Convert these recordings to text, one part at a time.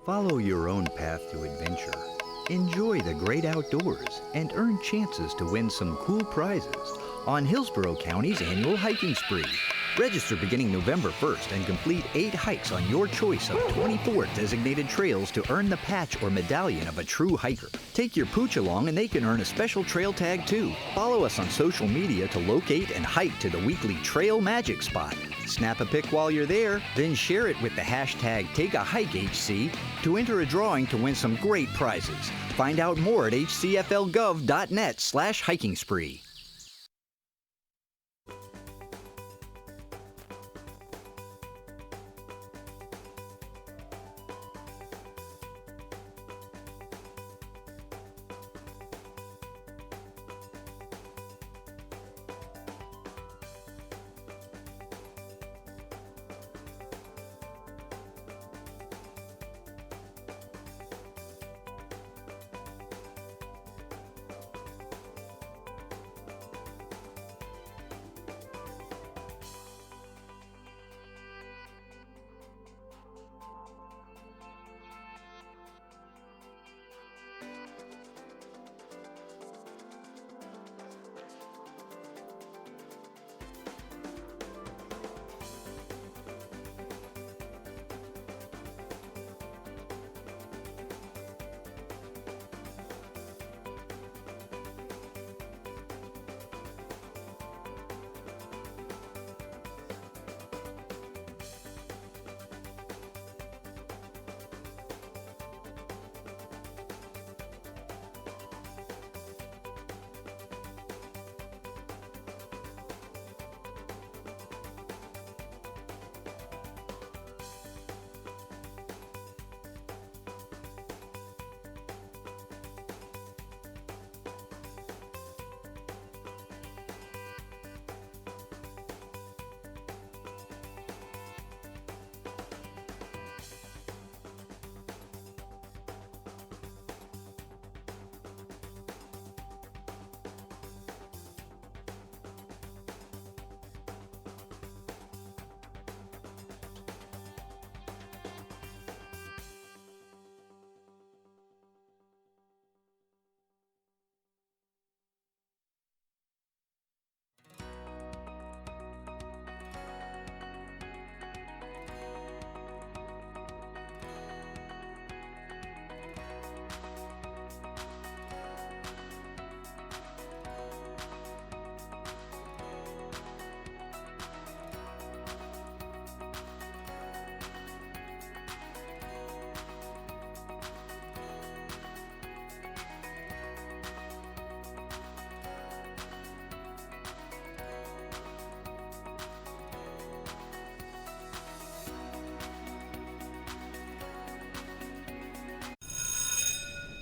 Follow your own path to adventure. Enjoy the great outdoors and earn chances to win some cool prizes on Hillsborough County's annual hiking spree. Register beginning November 1st and complete 8 hikes on your choice of 24 designated trails to earn the patch or medallion of a true hiker. Take your pooch along and they can earn a special trail tag too. Follow us on social media to locate and hike to the weekly Trail Magic Spot. Snap a pic while you're there, then share it with the hashtag TakeAHikeHC to enter a drawing to win some great prizes. Find out more at hcflgov.net/hiking spree.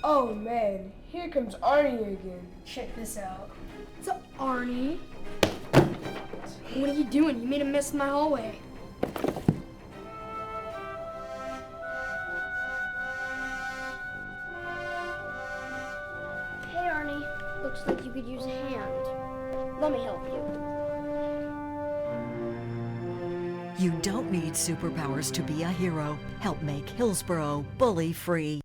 Oh man, here comes Arnie again. Check this out. What's up, Arnie? What are you doing? You made a mess in my hallway. Hey Arnie, looks like you could use a hand. Let me help you. You don't need superpowers to be a hero. Help make Hillsborough bully-free.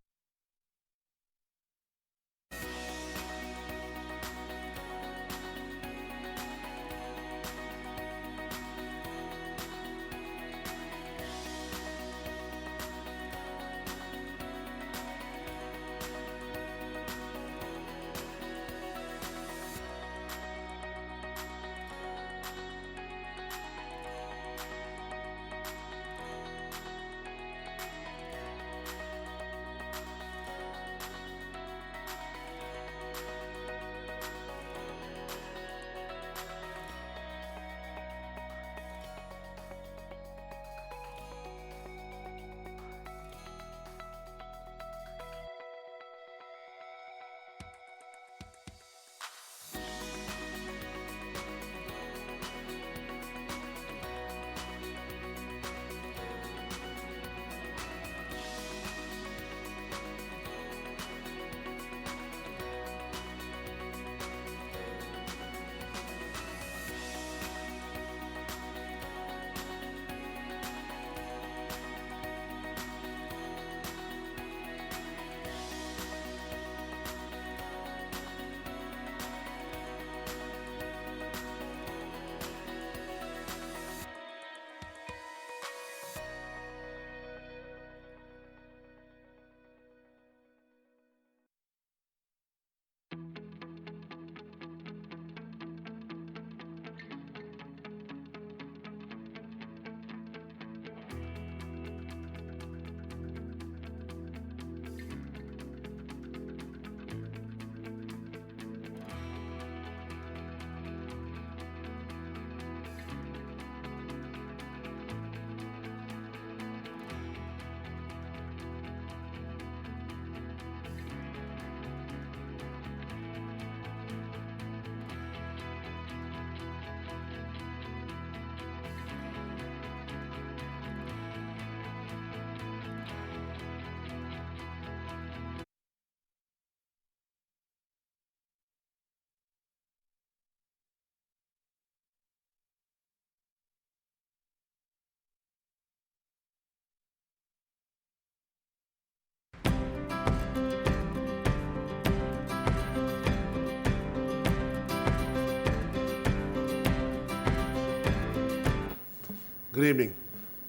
Good evening.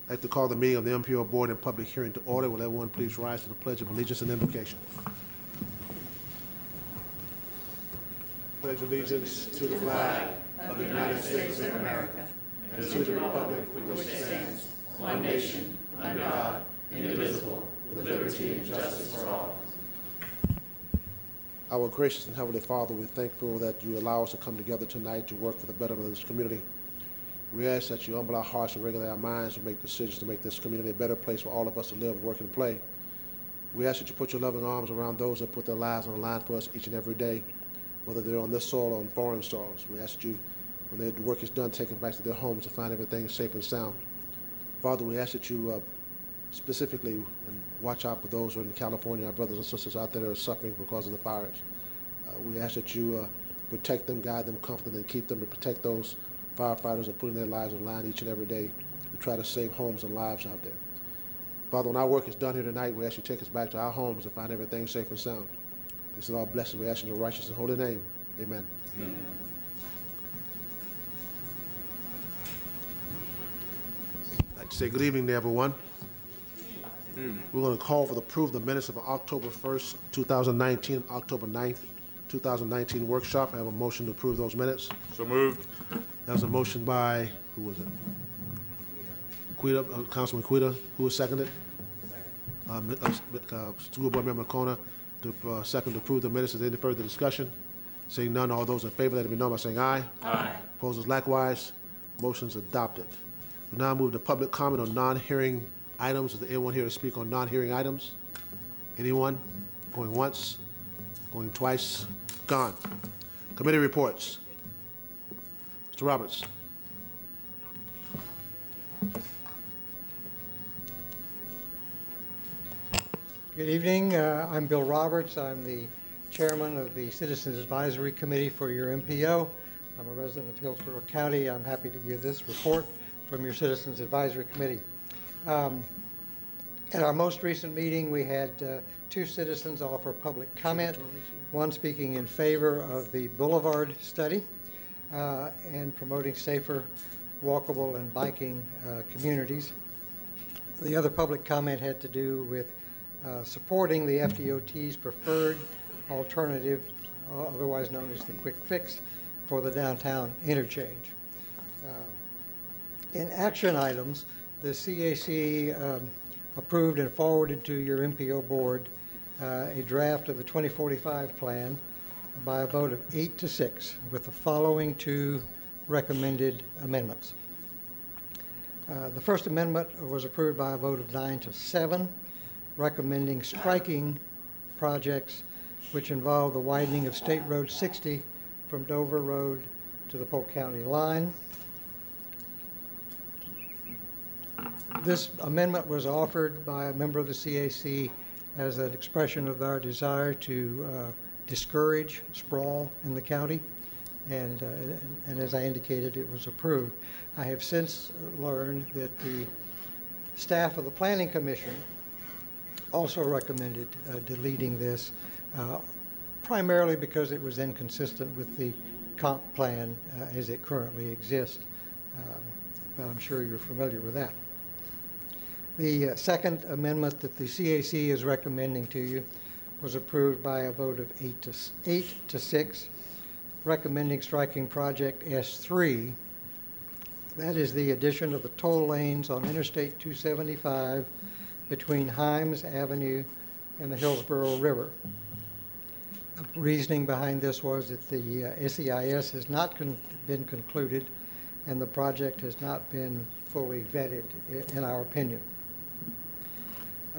I'd like to call the meeting of the MPO Board and Public Hearing to order. Will everyone please rise to the Pledge of Allegiance and invocation? Pledge allegiance to the flag of the United States of America and to the republic for which it stands, one nation, under God, indivisible, with liberty and justice for all. Our gracious and heavenly Father, we're thankful that you allow us to come together tonight to work for the betterment of this community. We ask that you humble our hearts and regulate our minds and make decisions to make this community a better place for all of us to live, work, and play. We ask that you put your loving arms around those that put their lives on the line for us each and every day, whether they're on this soil or on foreign soils. We ask that you, when their work is done, take them back to their homes to find everything safe and sound. Father, we ask that you specifically and watch out for those who are in California, our brothers and sisters out there that are suffering because of the fires. We ask that you protect them, guide them, comfort them, and keep them, and protect those firefighters are putting their lives on the line each and every day to try to save homes and lives out there. Father, when our work is done here tonight, we ask you to take us back to our homes to find everything safe and sound. This is all blessings. We ask in your righteous and holy name. Amen. Amen. I'd like to say good evening to everyone. We're going to call for the approval of the minutes of October 1st, 2019, October 9th, 2019 workshop. I have a motion to approve those minutes. So moved. That was a motion by, who was it? Quita, Councilman Quita. Who was seconded? School Board Member Kona to second to approve the minutes. Is there any further discussion? Seeing none, all those in favor, let it be known by saying aye. Aye. Opposers likewise. Motion's adopted. We now move to public comment on non-hearing items. Is there anyone here to speak on non-hearing items? Anyone? Going once? Going twice? Gone. Committee reports. Mr. Roberts. Good evening. I'm Bill Roberts. I'm the chairman of the Citizens Advisory Committee for your MPO. I'm a resident of Hillsborough County. I'm happy to give this report from your Citizens Advisory Committee. At our most recent meeting, we had two citizens offer public comment, one speaking in favor of the Boulevard study and promoting safer walkable and biking communities. The other public comment had to do with supporting the FDOT's preferred alternative, otherwise known as the quick fix, for the downtown interchange. In action items, the CAC approved and forwarded to your MPO board a draft of the 2045 plan by a vote of 8-6 with the following two recommended amendments. The first amendment was approved by a vote of 9-7, recommending striking projects which involve the widening of State Road 60 from Dover Road to the Polk County line. This amendment was offered by a member of the CAC as an expression of our desire to discourage sprawl in the county, and as I indicated, it was approved. I have since learned that the staff of the Planning Commission also recommended deleting this, primarily because it was inconsistent with the comp plan as it currently exists, but I'm sure you're familiar with that. The second amendment that the CAC is recommending to you was approved by a vote of 8-6, recommending striking project S3. That is the addition of the toll lanes on Interstate 275 between Himes Avenue and the Hillsborough River. The reasoning behind this was that the SEIS has not been concluded and the project has not been fully vetted, in our opinion.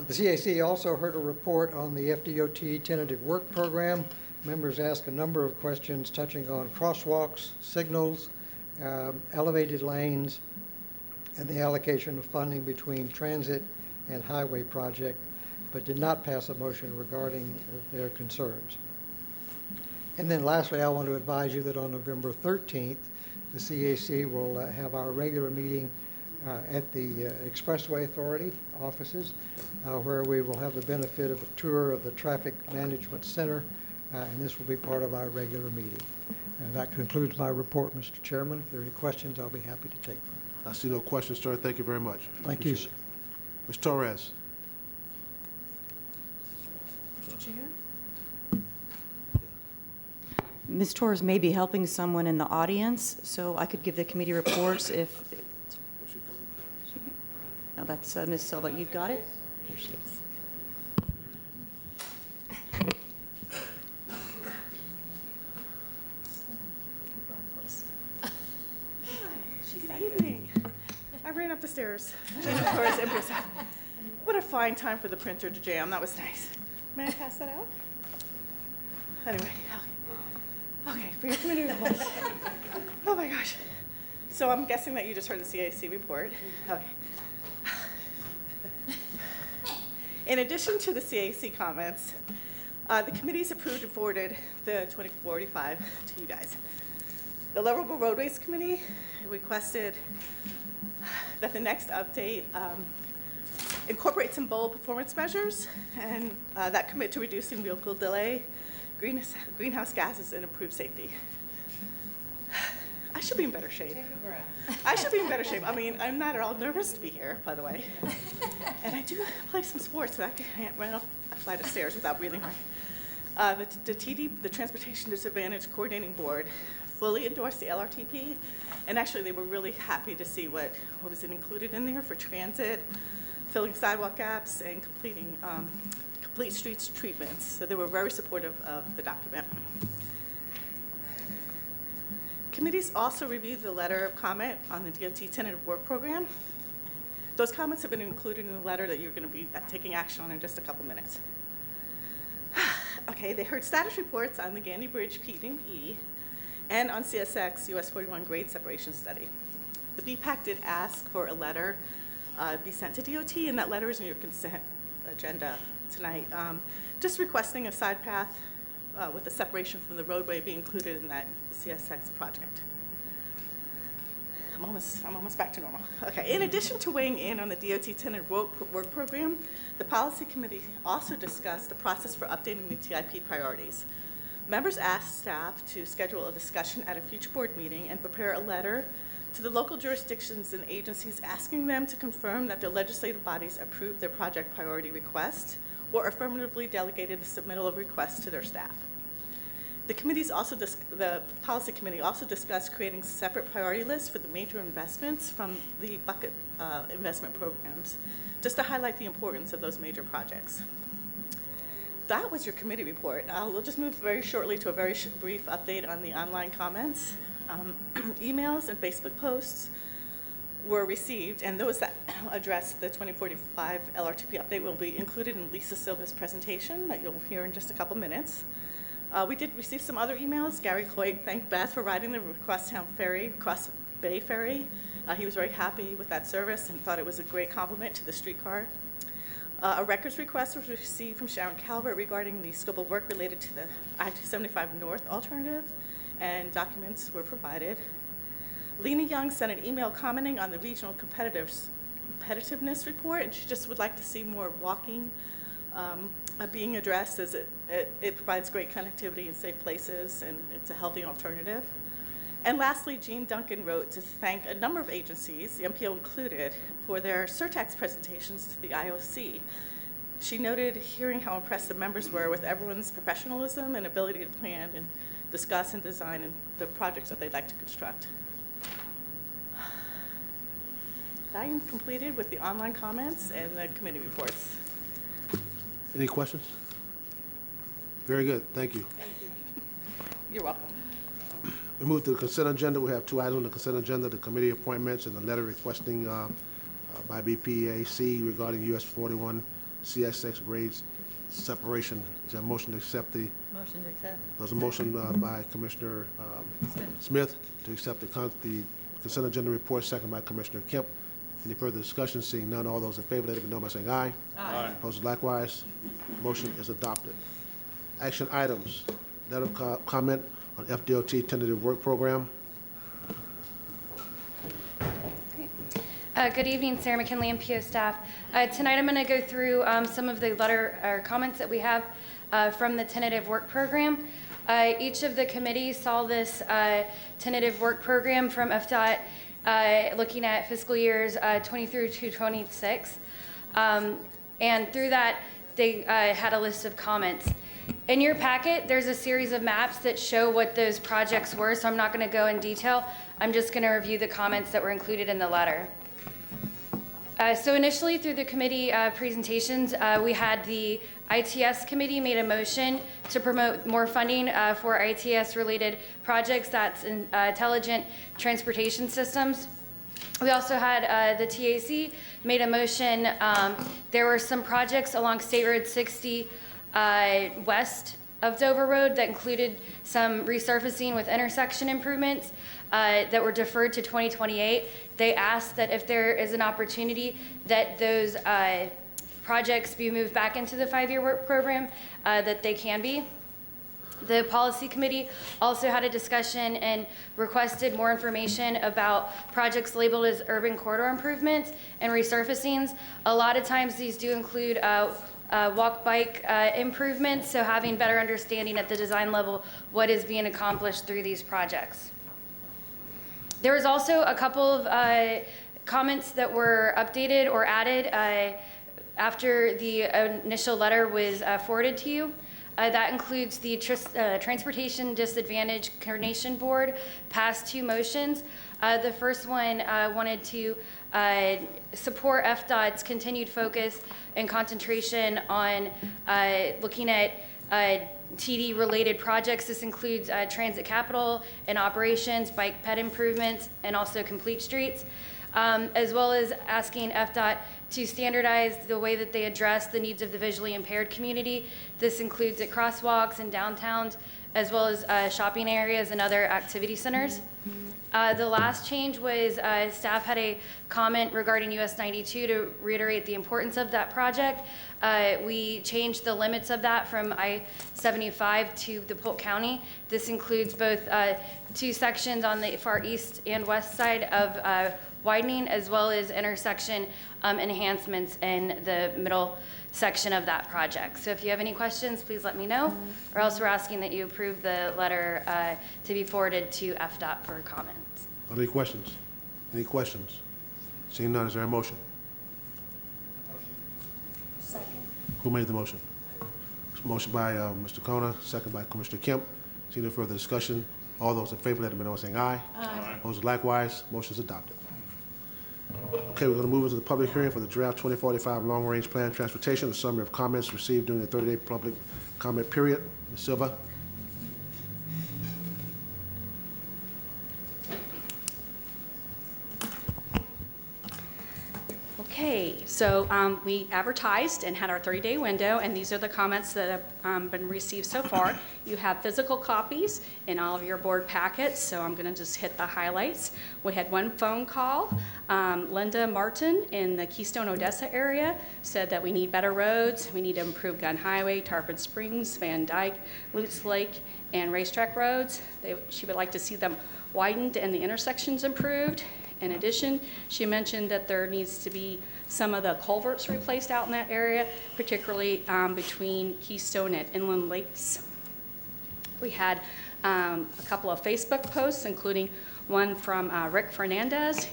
The CAC also heard a report on the FDOT tentative work program. Members asked a number of questions touching on crosswalks, signals, elevated lanes, and the allocation of funding between transit and highway project, but did not pass a motion regarding their concerns. And then lastly, I want to advise you that on November 13th, the CAC will have our regular meeting at the Expressway Authority offices, where we will have the benefit of a tour of the Traffic Management Center, and this will be part of our regular meeting. And that concludes my report, Mr. Chairman. If there are any questions, I'll be happy to take them. I see no questions, sir. Thank you very much. Thank you, sir. Ms. Torres. Ms. Torres may be helping someone in the audience, so I could give the committee reports if... No, that's Ms. Silva. You got it? Here she is. Good evening. I ran up the stairs. Torres, MPO staff. What a fine time for the printer to jam. That was nice. May I pass that out? Anyway, okay, for your committee reports. Oh my gosh. So I'm guessing that you just heard the CAC report. Okay. In addition to the CAC comments, the committees approved and forwarded the 2045 to you guys. The Lovable Roadways Committee requested that the next update incorporate some bold performance measures and that commit to reducing vehicle delay, greenhouse gases, and improve safety. I should be in better shape. Take a breath. I should be in better shape. I mean, I'm not at all nervous to be here, by the way. And I do play some sports, so I can't run up a flight of stairs without breathing hard. The TD, the Transportation Disadvantage Coordinating Board, fully endorsed the LRTP, and actually they were really happy to see what was included in there for transit, filling sidewalk gaps, and completing complete streets treatments. So they were very supportive of the document. Committees also reviewed the letter of comment on the DOT tentative work program. Those comments have been included in the letter that you're going to be taking action on in just a couple minutes. Okay, they heard status reports on the Gandy Bridge P&E and on CSX US 41 grade separation study. The BPAC did ask for a letter be sent to DOT, and that letter is in your consent agenda tonight, just requesting a side path with the separation from the roadway be included in that CSX project. I'm almost back to normal. Okay, in addition to weighing in on the DOT tentative work program, the policy committee also discussed the process for updating the TIP priorities. Members asked staff to schedule a discussion at a future board meeting and prepare a letter to the local jurisdictions and agencies asking them to confirm that their legislative bodies approved their project priority request or affirmatively delegated the submittal of requests to their staff. The policy committee also discussed creating separate priority lists for the major investments from the bucket investment programs, just to highlight the importance of those major projects. That was your committee report. We'll just move very shortly to a very brief update on the online comments. Emails and Facebook posts were received, and those that address the 2045 LRTP update will be included in Lisa Silva's presentation that you'll hear in just a couple minutes. We did receive some other emails. Gary Cloyd thanked Beth for riding the Cross Bay Ferry. He was very happy with that service and thought it was a great compliment to the streetcar. A records request was received from Sharon Calvert regarding the scope of work related to the I-275 North alternative, and documents were provided. Lena Young sent an email commenting on the regional competitiveness report, and she just would like to see more walking being addressed, as it provides great connectivity in safe places, and it's a healthy alternative. And lastly, Jean Duncan wrote to thank a number of agencies, the MPO included, for their surtax presentations to the IOC. She noted hearing how impressed the members were with everyone's professionalism and ability to plan and discuss and design the projects that they'd like to construct. I am completed with the online comments and the committee reports. Any questions? Very good. Thank you. Thank you. You're welcome. We move to the consent agenda. We have two items on the consent agenda: the committee appointments and the letter requesting by BPAC regarding US 41 CSX grades separation. Is there a motion to accept the? Motion to accept. There's a motion by Commissioner Smith to accept the consent agenda report, second by Commissioner Kemp. Any further discussion? Seeing none, all those in favor, let it be known by saying aye. Aye. Opposed likewise. Motion is adopted. Action items. Letter of comment on FDOT tentative work program. Good evening, Sarah McKinley, MPO staff. Tonight I'm going to go through some of the letter or comments that we have from the tentative work program. Each of the committees saw this tentative work program from FDOT looking at fiscal years 23 to 26. And through that, they had a list of comments. In your packet, there's a series of maps that show what those projects were, so I'm not going to go in detail. I'm just going to review the comments that were included in the letter. So initially, through the committee presentations, we had the ITS committee made a motion to promote more funding for ITS-related projects, that's intelligent transportation systems. We also had the TAC made a motion. There were some projects along State Road 60 west of Dover Road that included some resurfacing with intersection improvements that were deferred to 2028. They asked that if there is an opportunity that those projects be moved back into the 5-year work program, that they can be. The policy committee also had a discussion and requested more information about projects labeled as urban corridor improvements and resurfacings. A lot of times these do include walk bike improvements, so having better understanding at the design level what is being accomplished through these projects. There was also a couple of comments that were updated or added after the initial letter was forwarded to you. That includes the Transportation Disadvantage Coordination Board passed 2 motions. The first one wanted to support FDOT's continued focus and concentration on looking at TD-related projects. This includes transit capital and operations, bike ped improvements, and also complete streets, as well as asking FDOT to standardize the way that they address the needs of the visually impaired community. This includes at crosswalks and downtowns, as well as shopping areas and other activity centers. The last change was staff had a comment regarding US 92 to reiterate the importance of that project. We changed the limits of that from I-75 to the Polk County. This includes both 2 sections on the far east and west side of widening, as well as intersection enhancements in the middle section of that project. So if you have any questions, please let me know, or else we're asking that you approve the letter to be forwarded to FDOT for comments. Are there any questions? Any questions? Seeing none, is there a motion? Second. Who made the motion? Motion by Mr. Kona, second by Commissioner Kemp. Seeing no further discussion, all those in favor, let them know by saying aye. Aye. Opposed likewise, motion is adopted. Okay, we're going to move into the public hearing for the draft 2045 long-range plan transportation. A summary of comments received during the 30-day public comment period. Ms. Silva. Okay, so we advertised and had our 30-day window, and these are the comments that have been received so far. You have physical copies in all of your board packets, so I'm going to just hit the highlights. We had 1 phone call. Linda Martin in the Keystone, Odessa area said that we need better roads. We need to improve Gun Highway, Tarpon Springs, Van Dyke, Lutz Lake, and Racetrack roads. She would like to see them widened and the intersections improved. In addition, she mentioned that there needs to be some of the culverts replaced out in that area, particularly between Keystone and Inland Lakes. We had a couple of Facebook posts, including one from Rick Fernandez.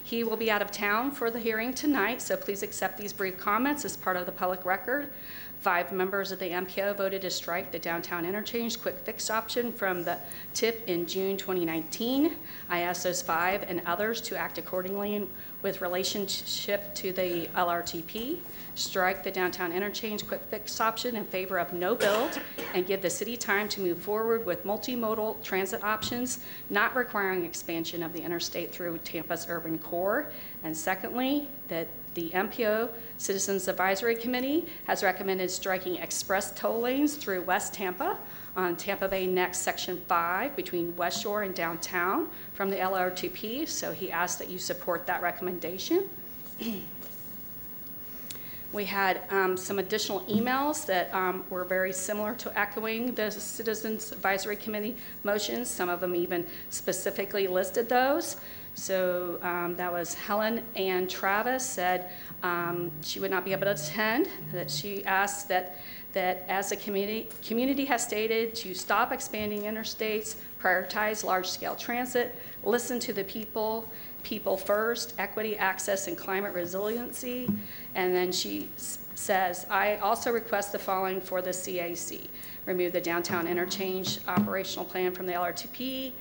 He will be out of town for the hearing tonight, so please accept these brief comments as part of the public record. 5 members of the MPO voted to strike the downtown interchange quick fix option from the TIP in June 2019. I asked those 5 and others to act accordingly with relationship to the LRTP, strike the downtown interchange quick fix option in favor of no build, and give the city time to move forward with multimodal transit options, not requiring expansion of the interstate through Tampa's urban core. And secondly, that the MPO Citizens Advisory Committee has recommended striking express toll lanes through West Tampa on Tampa Bay Next Section 5 between West Shore and downtown from the LRTP, so he asked that you support that recommendation. We had some additional emails that were very similar to echoing the Citizens Advisory Committee motions. Some of them even specifically listed those. So that was Helen Ann Travis said she would not be able to attend, that she asked that as the community has stated, to stop expanding interstates, prioritize large-scale transit, listen to the people, people first, equity, access, and climate resiliency. And then she says, I also request the following for the CAC. Remove the downtown interchange operational plan from the LRTP.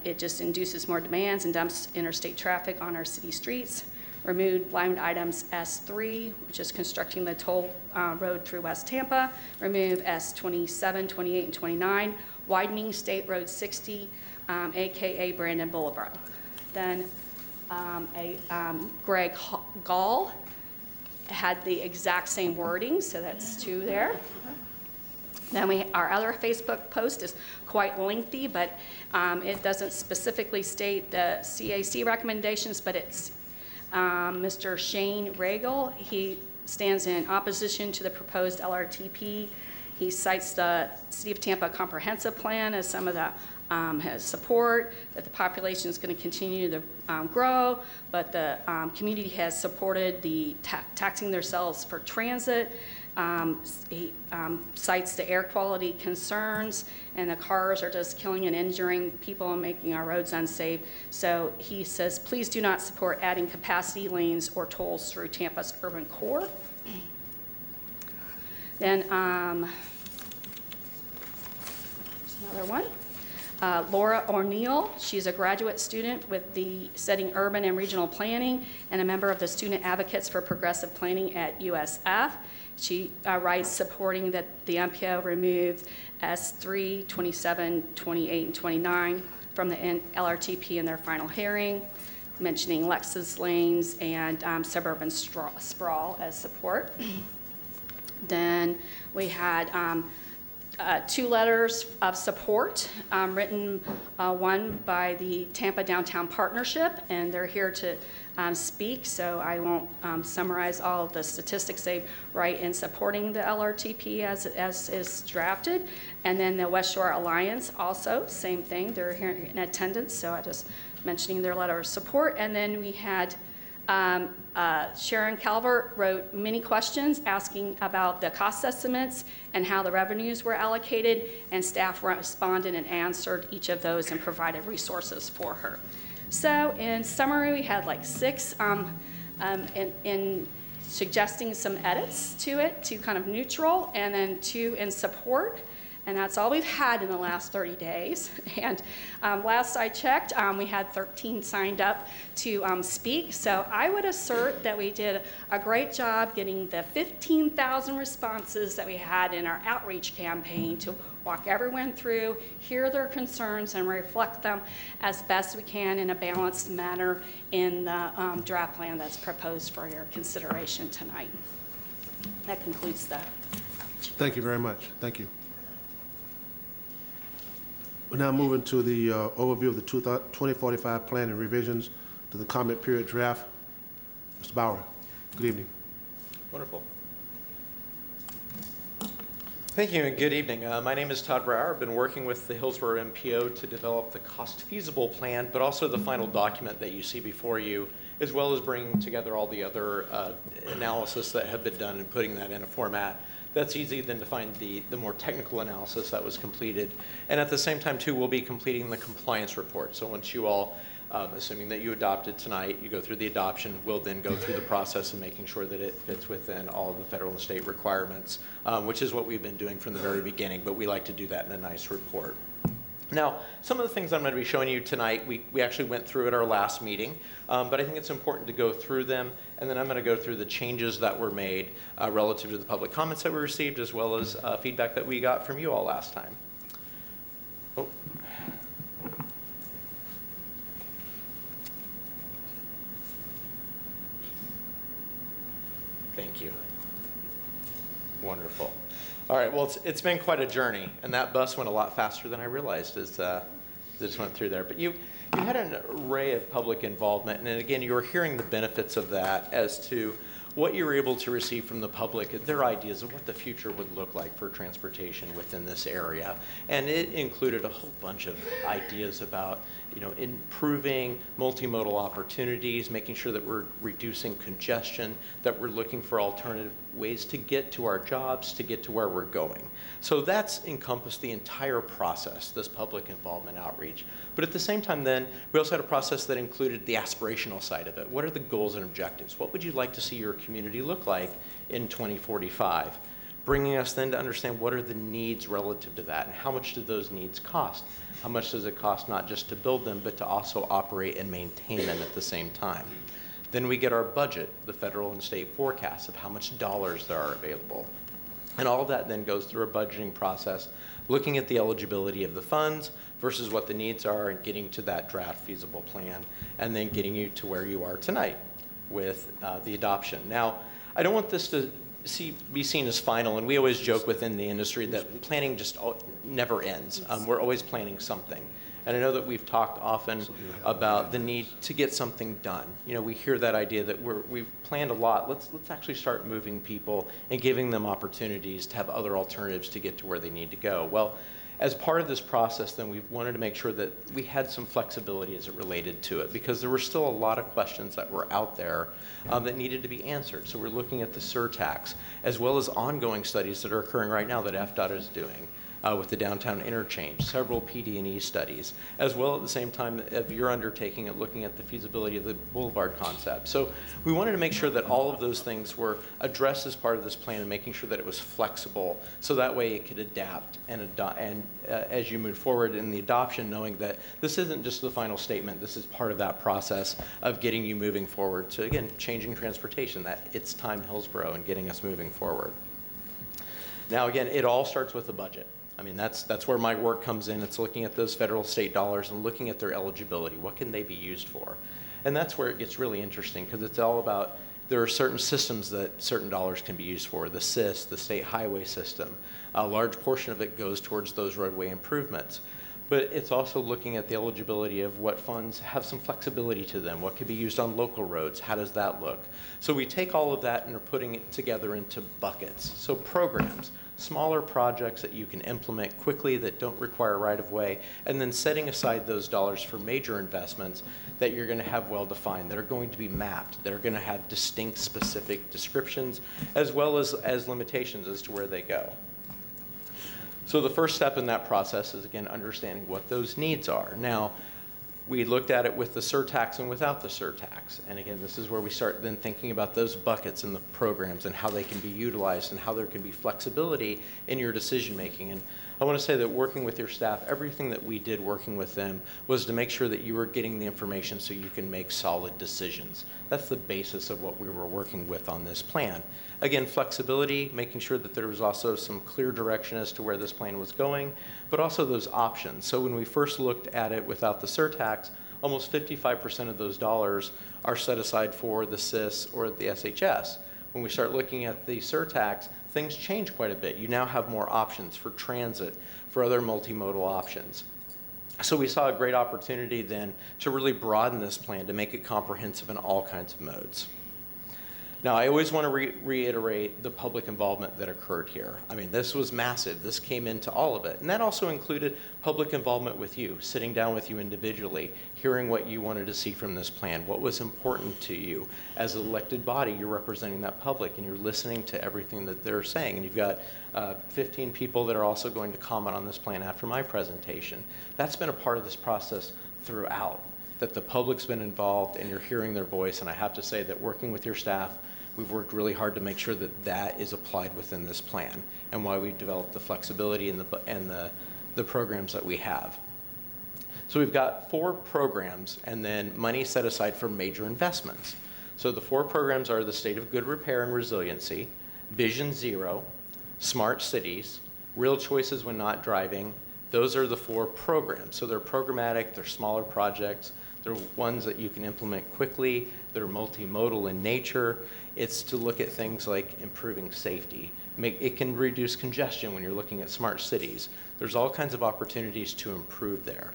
It just induces more demands and dumps interstate traffic on our city streets. Remove line items S3, which is constructing the toll road through West Tampa. Remove S27, 28, and 29, widening State Road 60, AKA Brandon Boulevard. Then Greg Gall had the exact same wording, so that's 2 there. Then our other Facebook post is quite lengthy, but it doesn't specifically state the CAC recommendations, but it's Mr. Shane Regal. He stands in opposition to the proposed LRTP. He cites the City of Tampa Comprehensive Plan as some of the his support, that the population is going to continue to grow, but the community has supported the taxing themselves for transit. He cites the air quality concerns, and the cars are just killing and injuring people and making our roads unsafe. So he says, please do not support adding capacity lanes or tolls through Tampa's urban core. Then there's another one. Laura O'Neill, she's a graduate student with the studying urban and regional planning and a member of the Student Advocates for Progressive Planning at USF. She writes supporting that the MPO remove S3, 27, 28, and 29 from the LRTP in their final hearing, mentioning Lexus lanes and suburban sprawl as support. Then we had 2 letters of support written, one by the Tampa Downtown Partnership, and they're here to speak, so I won't summarize all of the statistics they write in supporting the LRTP as is drafted. And then the West Shore Alliance also, same thing, they're here in attendance, so I just mentioning their letter of support. And then we had Sharon Calvert wrote many questions asking about the cost estimates and how the revenues were allocated, and staff responded and answered each of those and provided resources for her. So in summary, we had like 6 in suggesting some edits to it, 2 kind of neutral, and then 2 in support. And that's all we've had in the last 30 days. And last I checked, we had 13 signed up to speak. So I would assert that we did a great job getting the 15,000 responses that we had in our outreach campaign to walk everyone through, hear their concerns, and reflect them as best we can in a balanced manner in the draft plan that's proposed for your consideration tonight. That concludes the. Thank you very much. Thank you. We're now moving to the overview of the 2045 plan and revisions to the comment period draft. Mr. Bauer, good evening. Wonderful. Thank you and good evening. My name is Todd Brower. I've been working with the Hillsborough MPO to develop the cost feasible plan, but also the final document that you see before you, as well as bringing together all the other analysis that have been done and putting that in a format that's easy then to find the more technical analysis that was completed. And at the same time, too, we'll be completing the compliance report. So once you all, assuming that you adopted tonight, you go through the adoption, we'll then go through the process of making sure that it fits within all of the federal and state requirements, which is what we've been doing from the very beginning, but we like to do that in a nice report. Now, some of the things I'm going to be showing you tonight, we actually went through at our last meeting, but I think it's important to go through them, and then I'm going to go through the changes that were made relative to the public comments that we received, as well as feedback that we got from you all last time. Oh. Thank you. Wonderful. All right, well, it's been quite a journey, and that bus went a lot faster than I realized as I just went through there. But you had an array of public involvement, and again, you were hearing the benefits of that as to what you're able to receive from the public, their ideas of what the future would look like for transportation within this area. And it included a whole bunch of ideas about, improving multimodal opportunities, making sure that we're reducing congestion, that we're looking for alternative ways to get to our jobs, to get to where we're going. So that's encompassed the entire process, this public involvement outreach. But at the same time then, we also had a process that included the aspirational side of it. What are the goals and objectives? What would you like to see your community look like in 2045? Bringing us then to understand what are the needs relative to that and how much do those needs cost? How much does it cost not just to build them, but to also operate and maintain them at the same time? Then we get our budget, the federal and state forecasts of how much dollars there are available. And all of that then goes through a budgeting process, looking at the eligibility of the funds versus what the needs are and getting to that draft feasible plan, and then getting you to where you are tonight with the adoption. Now, I don't want this to be seen as final, and we always joke within the industry that planning just never ends. We're always planning something. And I know that we've talked often about the need to get something done. We hear that idea that we've planned a lot. Let's actually start moving people and giving them opportunities to have other alternatives to get to where they need to go. Well, as part of this process, then we wanted to make sure that we had some flexibility as it related to it, because there were still a lot of questions that were out there that needed to be answered. So we're looking at the surtax, as well as ongoing studies that are occurring right now that FDOT is doing. With the downtown interchange, several PD&E studies, as well at the same time of your undertaking at looking at the feasibility of the boulevard concept. So we wanted to make sure that all of those things were addressed as part of this plan and making sure that it was flexible so that way it could adapt and as you move forward in the adoption, knowing that this isn't just the final statement, this is part of that process of getting you moving forward to, again, changing transportation, that it's time Hillsborough and getting us moving forward. Now, again, it all starts with the budget. I mean, that's where my work comes in. It's looking at those federal state dollars and looking at their eligibility. What can they be used for? And that's where it gets really interesting, because it's all about, there are certain systems that certain dollars can be used for. The SIS, the state highway system, a large portion of it goes towards those roadway improvements. But it's also looking at the eligibility of what funds have some flexibility to them. What could be used on local roads? How does that look? So we take all of that and are putting it together into buckets. So programs, smaller projects that you can implement quickly that don't require right-of-way, and then setting aside those dollars for major investments that you're going to have well-defined, that are going to be mapped, that are going to have distinct specific descriptions, as well as limitations as to where they go. So the first step in that process is, again, understanding what those needs are. Now, we looked at it with the surtax and without the surtax. And again, this is where we start then thinking about those buckets and the programs and how they can be utilized and how there can be flexibility in your decision making. And I want to say that working with your staff, everything that we did working with them was to make sure that you were getting the information so you can make solid decisions. That's the basis of what we were working with on this plan. Again, flexibility, making sure that there was also some clear direction as to where this plan was going, but also those options. So when we first looked at it without the surtax, almost 55% of those dollars are set aside for the SIS or the SHS. When we start looking at the surtax, things change quite a bit. You now have more options for transit, for other multimodal options. So we saw a great opportunity then to really broaden this plan to make it comprehensive in all kinds of modes. Now, I always want to reiterate the public involvement that occurred here. I mean, this was massive. This came into all of it. And that also included public involvement with you, sitting down with you individually, hearing what you wanted to see from this plan, what was important to you. As an elected body, you're representing that public, and you're listening to everything that they're saying. And you've got 15 people that are also going to comment on this plan after my presentation. That's been a part of this process throughout, that the public's been involved and you're hearing their voice. And I have to say that working with your staff, we've worked really hard to make sure that that is applied within this plan, and why we developed the flexibility and the programs that we have. So we've got 4 programs and then money set aside for major investments. So the 4 programs are the State of Good Repair and Resiliency, Vision Zero, Smart Cities, Real Choices When Not Driving. Those are the 4 programs. So they're programmatic, they're smaller projects, they're ones that you can implement quickly, they're multimodal in nature. It's to look at things like improving safety. It can reduce congestion when you're looking at smart cities. There's all kinds of opportunities to improve there.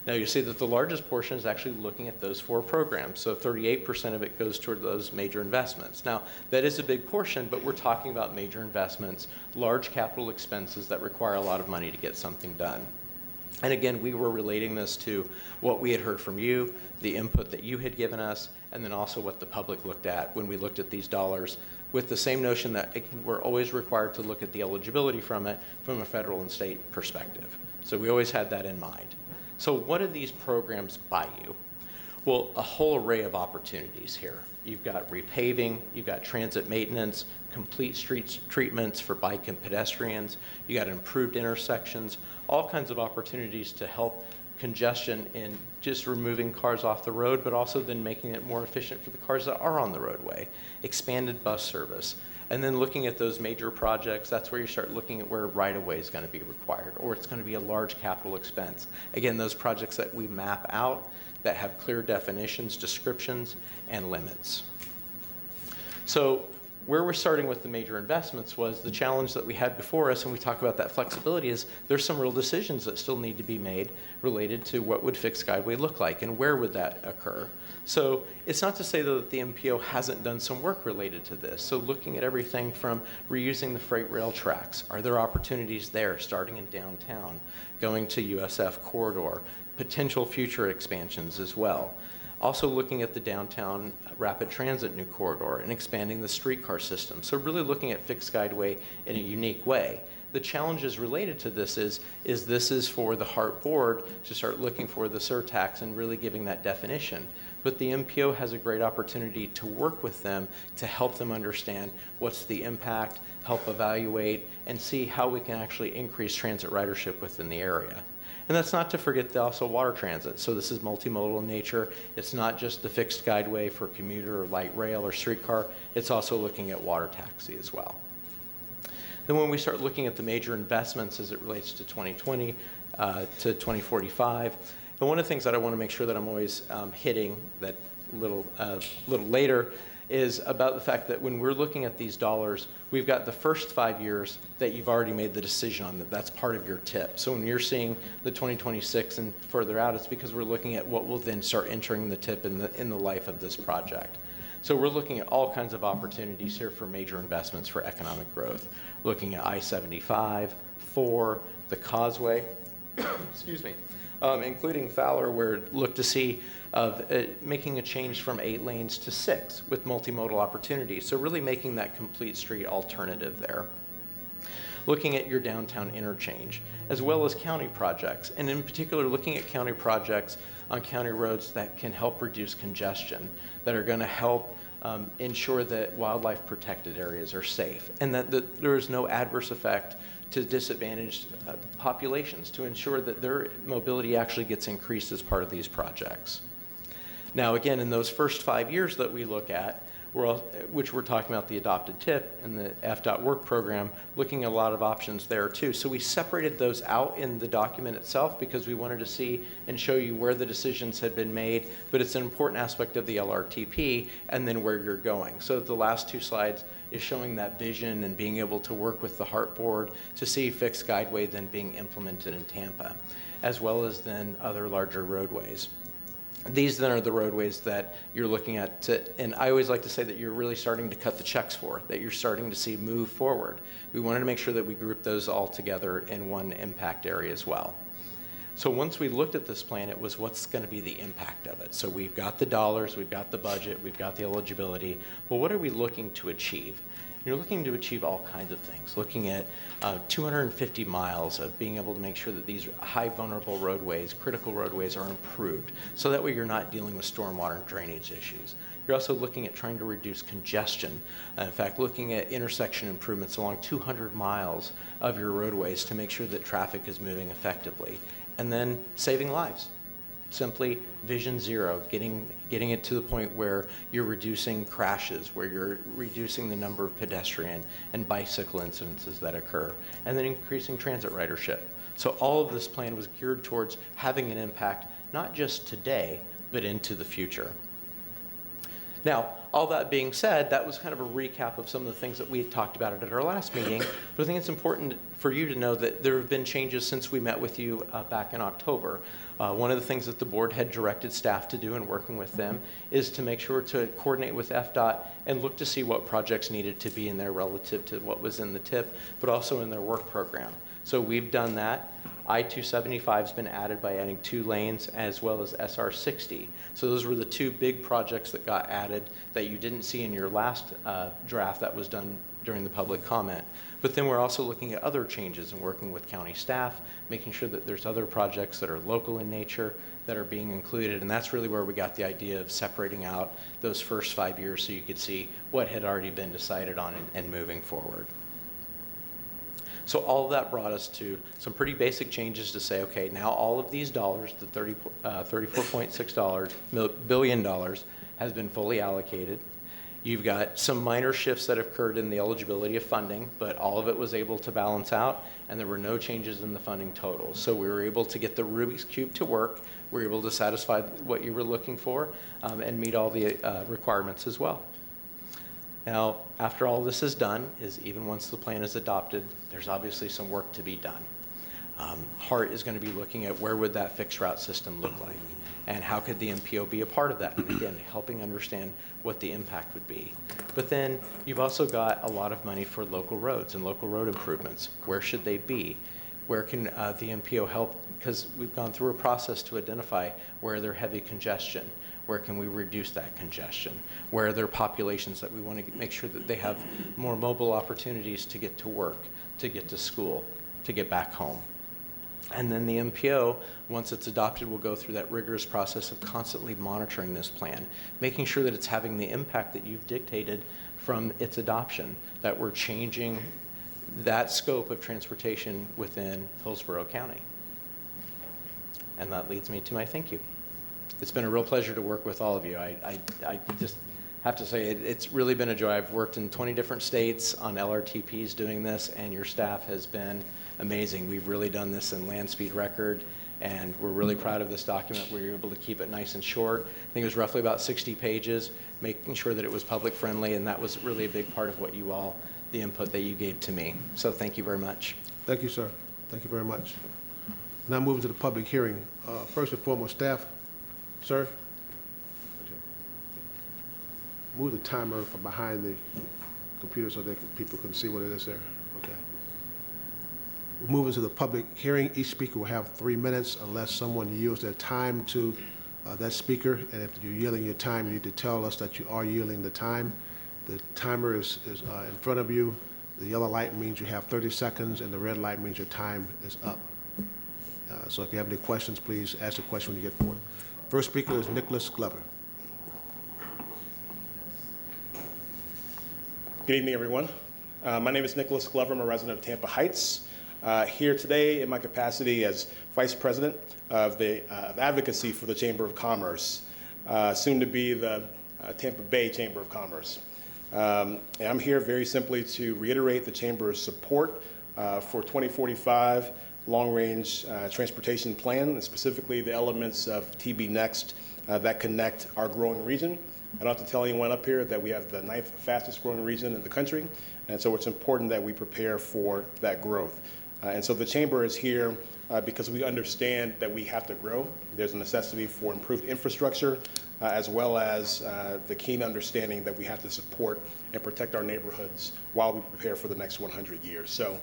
Now you see that the largest portion is actually looking at those 4 programs. So 38% of it goes toward those major investments. Now that is a big portion, but we're talking about major investments, large capital expenses that require a lot of money to get something done. And again, we were relating this to what we had heard from you, the input that you had given us, and then also what the public looked at when we looked at these dollars, with the same notion that again, we're always required to look at the eligibility from it from a federal and state perspective. So we always had that in mind. So what do these programs buy you? Well, a whole array of opportunities here. You've got repaving, you've got transit maintenance, complete street treatments for bike and pedestrians, you got improved intersections, all kinds of opportunities to help congestion in just removing cars off the road, but also then making it more efficient for the cars that are on the roadway. Expanded bus service. And then looking at those major projects, that's where you start looking at where right-of-way is going to be required, or it's going to be a large capital expense. Again, those projects that we map out that have clear definitions, descriptions, and limits. So where we're starting with the major investments was the challenge that we had before us, and we talk about that flexibility, is there's some real decisions that still need to be made related to what would fixed guideway look like and where would that occur. So it's not to say though that the MPO hasn't done some work related to this. So looking at everything from reusing the freight rail tracks, are there opportunities there starting in downtown, going to USF corridor, potential future expansions as well. Also looking at the downtown rapid transit new corridor and expanding the streetcar system. So really looking at fixed guideway in a unique way. The challenges related to this is this is for the HART board to start looking for the surtax and really giving that definition. But the MPO has a great opportunity to work with them to help them understand what's the impact, help evaluate, and see how we can actually increase transit ridership within the area. And that's not to forget also water transit. So this is multimodal in nature. It's not just the fixed guideway for commuter or light rail or streetcar. It's also looking at water taxi as well. Then when we start looking at the major investments as it relates to 2020 to 2045, and one of the things that I want to make sure that I'm always hitting that little later is about the fact that when we're looking at these dollars, we've got the first 5 years that you've already made the decision on, that's part of your TIP. So when you're seeing the 2026 and further out, it's because we're looking at what will then start entering the TIP in the life of this project. So we're looking at all kinds of opportunities here for major investments for economic growth. Looking at I-75, 4, the Causeway, excuse me, including Fowler, where look to see of making a change from 8 lanes to 6 with multimodal opportunities. So really making that complete street alternative there. Looking at your downtown interchange, as well as county projects, and in particular looking at county projects on county roads that can help reduce congestion, that are going to help ensure that wildlife protected areas are safe, and that there is no adverse effect to disadvantaged populations, to ensure that their mobility actually gets increased as part of these projects. Now again, in those first 5 years that we look at, which we're talking about the adopted TIP and the FDOT work program, looking at a lot of options there too. So we separated those out in the document itself because we wanted to see and show you where the decisions had been made, but it's an important aspect of the LRTP and then where you're going. So the last 2 slides is showing that vision and being able to work with the HART board to see fixed guideway then being implemented in Tampa, as well as then other larger roadways. These then are the roadways that you're looking at, and I always like to say that you're really starting to cut the checks for, that you're starting to see move forward. We wanted to make sure that we group those all together in one impact area as well. So once we looked at this plan, it was what's going to be the impact of it. So we've got the dollars, we've got the budget, we've got the eligibility. Well, what are we looking to achieve? You're looking to achieve all kinds of things, looking at 250 miles of being able to make sure that these high vulnerable roadways, critical roadways are improved. So that way you're not dealing with stormwater and drainage issues. You're also looking at trying to reduce congestion. In fact, looking at intersection improvements along 200 miles of your roadways to make sure that traffic is moving effectively. And then saving lives. Simply vision zero, getting it to the point where you're reducing crashes, where you're reducing the number of pedestrian and bicycle incidences that occur, and then increasing transit ridership. So all of this plan was geared towards having an impact, not just today, but into the future. Now, all that being said, that was kind of a recap of some of the things that we had talked about at our last meeting. But I think it's important for you to know that there have been changes since we met with you back in October. One of the things that the board had directed staff to do in working with them is to make sure to coordinate with FDOT and look to see what projects needed to be in there relative to what was in the TIP, but also in their work program. So we've done that. I-275 has been added by adding 2 lanes as well as SR-60. So those were the 2 big projects that got added that you didn't see in your last draft that was done during the public comment. But then we're also looking at other changes and working with county staff, making sure that there's other projects that are local in nature that are being included. And that's really where we got the idea of separating out those first 5 years so you could see what had already been decided on and moving forward. So all of that brought us to some pretty basic changes to say, okay, now all of these dollars, the $34.6 billion has been fully allocated. You've got some minor shifts that occurred in the eligibility of funding, but all of it was able to balance out, and there were no changes in the funding total. So we were able to get the Rubik's Cube to work. We were able to satisfy what you were looking for and meet all the requirements as well. Now, after all this is done, even once the plan is adopted, there's obviously some work to be done. HART is going to be looking at where would that fixed route system look like, and how could the MPO be a part of that? And again, helping understand what the impact would be. But then you've also got a lot of money for local roads and local road improvements. Where should they be? Where can the MPO help? Because we've gone through a process to identify where there's heavy congestion. Where can we reduce that congestion? Where are there populations that we want to make sure that they have more mobile opportunities to get to work, to get to school, to get back home? And then the MPO, once it's adopted, will go through that rigorous process of constantly monitoring this plan, making sure that it's having the impact that you've dictated from its adoption, that we're changing that scope of transportation within Hillsborough County. And that leads me to my thank you. It's been a real pleasure to work with all of you. I just have to say it's really been a joy. I've worked in 20 different states on LRTPs doing this, and your staff has been amazing. We've really done this in land speed record, and we're really proud of this document. We were able to keep it nice and short. I think it was roughly about 60 pages, making sure that it was public friendly, and that was really a big part of what you all, the input that you gave to me. So thank you very much. Thank you, sir. Thank you very much. Now moving to the public hearing. First and foremost, staff. Sir, move the timer from behind the computer so that people can see what it is there. Okay. We're moving to the public hearing. Each speaker will have 3 minutes unless someone yields their time to that speaker. And if you're yielding your time, you need to tell us that you are yielding the time. The timer is in front of you. The yellow light means you have 30 seconds, and the red light means your time is up. So if you have any questions, please ask the question when you get forward. First speaker is Nicholas Glover. Good evening, everyone. My name is Nicholas Glover. I'm a resident of Tampa Heights. Here today in my capacity as Vice President of the Advocacy for the Chamber of Commerce, soon to be the Tampa Bay Chamber of Commerce. And I'm here very simply to reiterate the Chamber's support for 2045 long-range transportation plan, and specifically the elements of TB Next that connect our growing region. I don't have to tell anyone up here that we have the 9th fastest growing region in the country, and so it's important that we prepare for that growth. And so the Chamber is here because we understand that we have to grow. There's a necessity for improved infrastructure, as well as the keen understanding that we have to support and protect our neighborhoods while we prepare for the next 100 years. So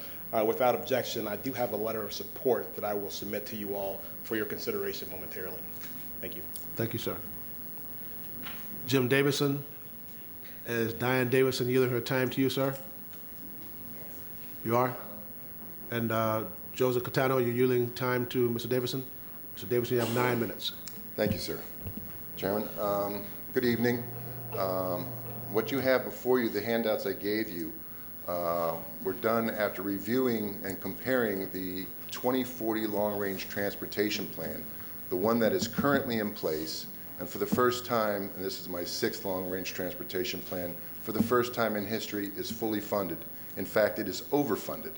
without objection, I do have a letter of support that I will submit to you all for your consideration momentarily. Thank you. Thank you, sir. Jim Davison. Is Diane Davison yielding her time to you, sir? You are? And Joseph Catano, you're yielding time to Mr. Davison? Mr. Davison, you have 9 minutes. Thank you, sir. Chairman, good evening. What you have before you, the handouts I gave you, were done after reviewing and comparing the 2040 long-range transportation plan, the one that is currently in place, and for the first time, and this is my 6th long-range transportation plan, for the first time in history is fully funded. In fact, it is overfunded.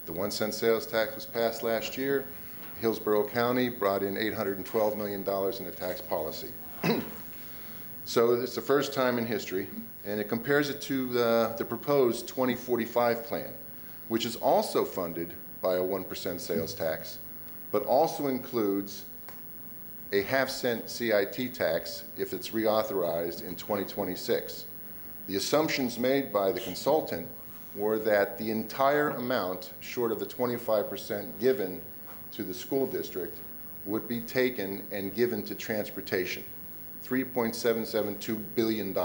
The 1-cent sales tax was passed last year. Hillsborough County brought in $812 million in a tax policy. So it's the first time in history, and it compares it to the proposed 2045 plan, which is also funded by a 1% sales tax, but also includes a half-cent CIT tax if it's reauthorized in 2026. The assumptions made by the consultant were that the entire amount, short of the 25% given to the school district, would be taken and given to transportation. $3.772 billion,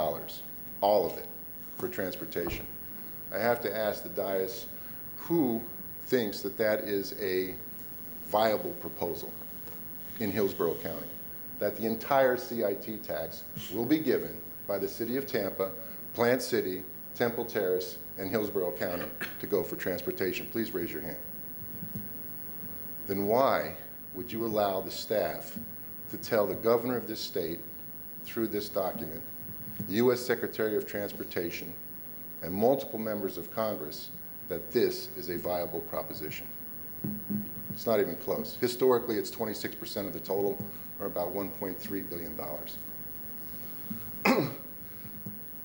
all of it, for transportation. I have to ask the dais, who thinks that that is a viable proposal in Hillsborough County? That the entire CIT tax will be given by the City of Tampa, Plant City, Temple Terrace, and Hillsborough County to go for transportation? Please raise your hand. Then why would you allow the staff to tell the governor of this state, through this document, the U.S. Secretary of Transportation, and multiple members of Congress that this is a viable proposition? It's not even close. Historically, it's 26% of the total, or about $1.3 billion.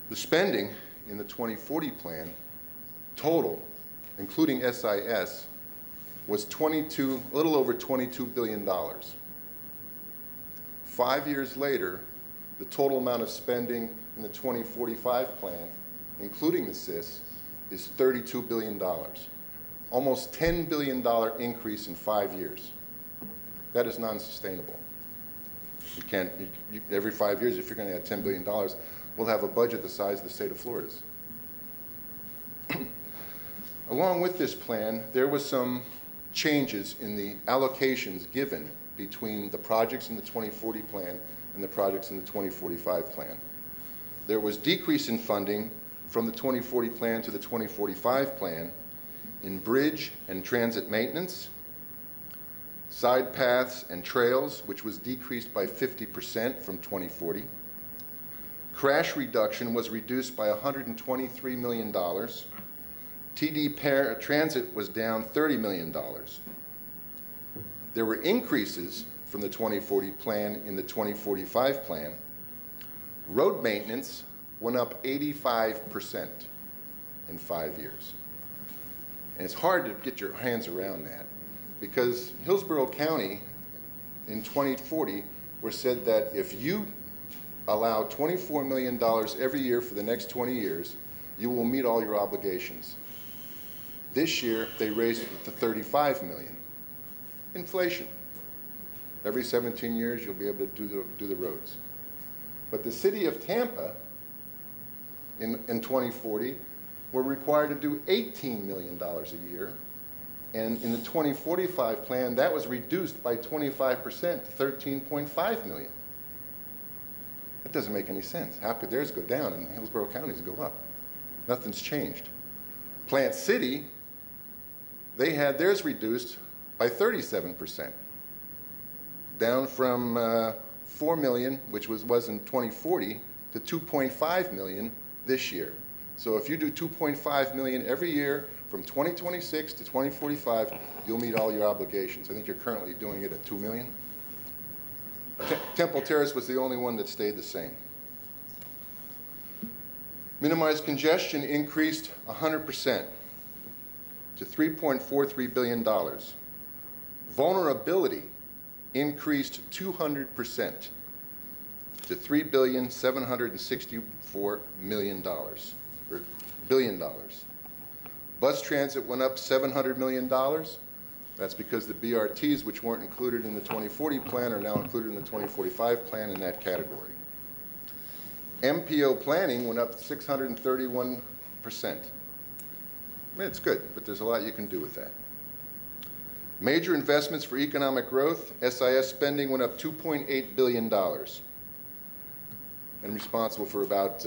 The spending in the 2040 plan, total, including SIS, was a little over $22 billion. 5 years later, the total amount of spending in the 2045 plan, including the SIS, is $32 billion. Almost $10 billion increase in 5 years. That is non-sustainable. You can't, every 5 years, if you're going to add $10 billion, we'll have a budget the size of the state of Florida's. Along with this plan, there was some changes in the allocations given between the projects in the 2040 plan and the projects in the 2045 plan. There was decrease in funding from the 2040 plan to the 2045 plan in bridge and transit maintenance, side paths and trails, which was decreased by 50% from 2040. Crash reduction was reduced by $123 million. TD transit was down $30 million. There were increases from the 2040 plan in the 2045 plan. Road maintenance went up 85% in 5 years. And it's hard to get your hands around that because Hillsborough County in 2040 was said that if you allow $24 million every year for the next 20 years, you will meet all your obligations. This year, they raised it to $35 million. Inflation. Every 17 years, you'll be able to do the roads. But the city of Tampa, in 2040, were required to do $18 million a year. And in the 2045 plan, that was reduced by 25% to $13.5 million. That doesn't make any sense. How could theirs go down and Hillsborough County's go up? Nothing's changed. Plant City, they had theirs reduced by 37%, down from $4 million, which was in 2040, to $2.5 million this year. So if you do $2.5 million every year from 2026 to 2045, you'll meet all your obligations. I think you're currently doing it at $2 million. Temple Terrace was the only one that stayed the same. Minimized congestion increased 100% to $3.43 billion. Vulnerability increased 200% to $3.764 billion. Bus transit went up $700 million. That's because the BRTs, which weren't included in the 2040 plan, are now included in the 2045 plan in that category. MPO planning went up 631%. I mean, it's good, but there's a lot you can do with that. Major investments for economic growth, SIS spending went up $2.8 billion and responsible for about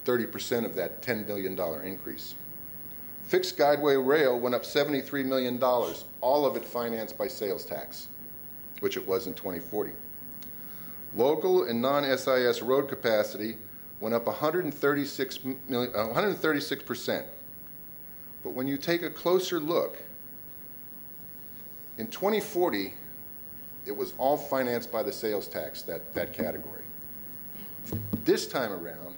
30% of that $10 billion increase. Fixed guideway rail went up $73 million, all of it financed by sales tax, which it was in 2040. Local and non-SIS road capacity went up 136%. But when you take a closer look, in 2040, it was all financed by the sales tax, that category. This time around,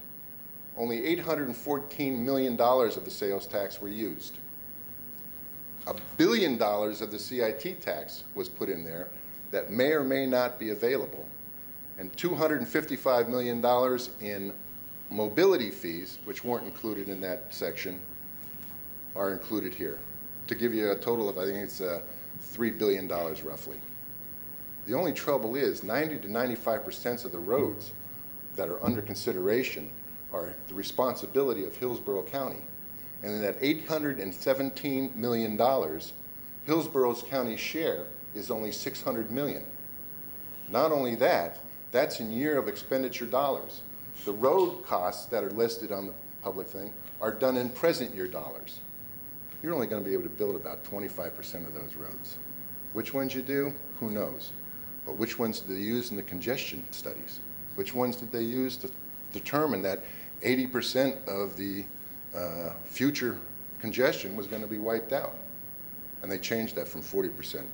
only $814 million of the sales tax were used. $1 billion of the CIT tax was put in there that may or may not be available, and $255 million in mobility fees, which weren't included in that section, are included here, to give you a total of, I think it's $3 billion roughly. The only trouble is 90 to 95% of the roads that are under consideration are the responsibility of Hillsborough County. And in that $817 million, Hillsborough's county share is only $600 million. Not only that, that's in year of expenditure dollars. The road costs that are listed on the public thing are done in present year dollars. You're only going to be able to build about 25% of those roads. Which ones you do, who knows? But which ones did they use in the congestion studies? Which ones did they use to determine that 80% of the future congestion was going to be wiped out? And they changed that from 40%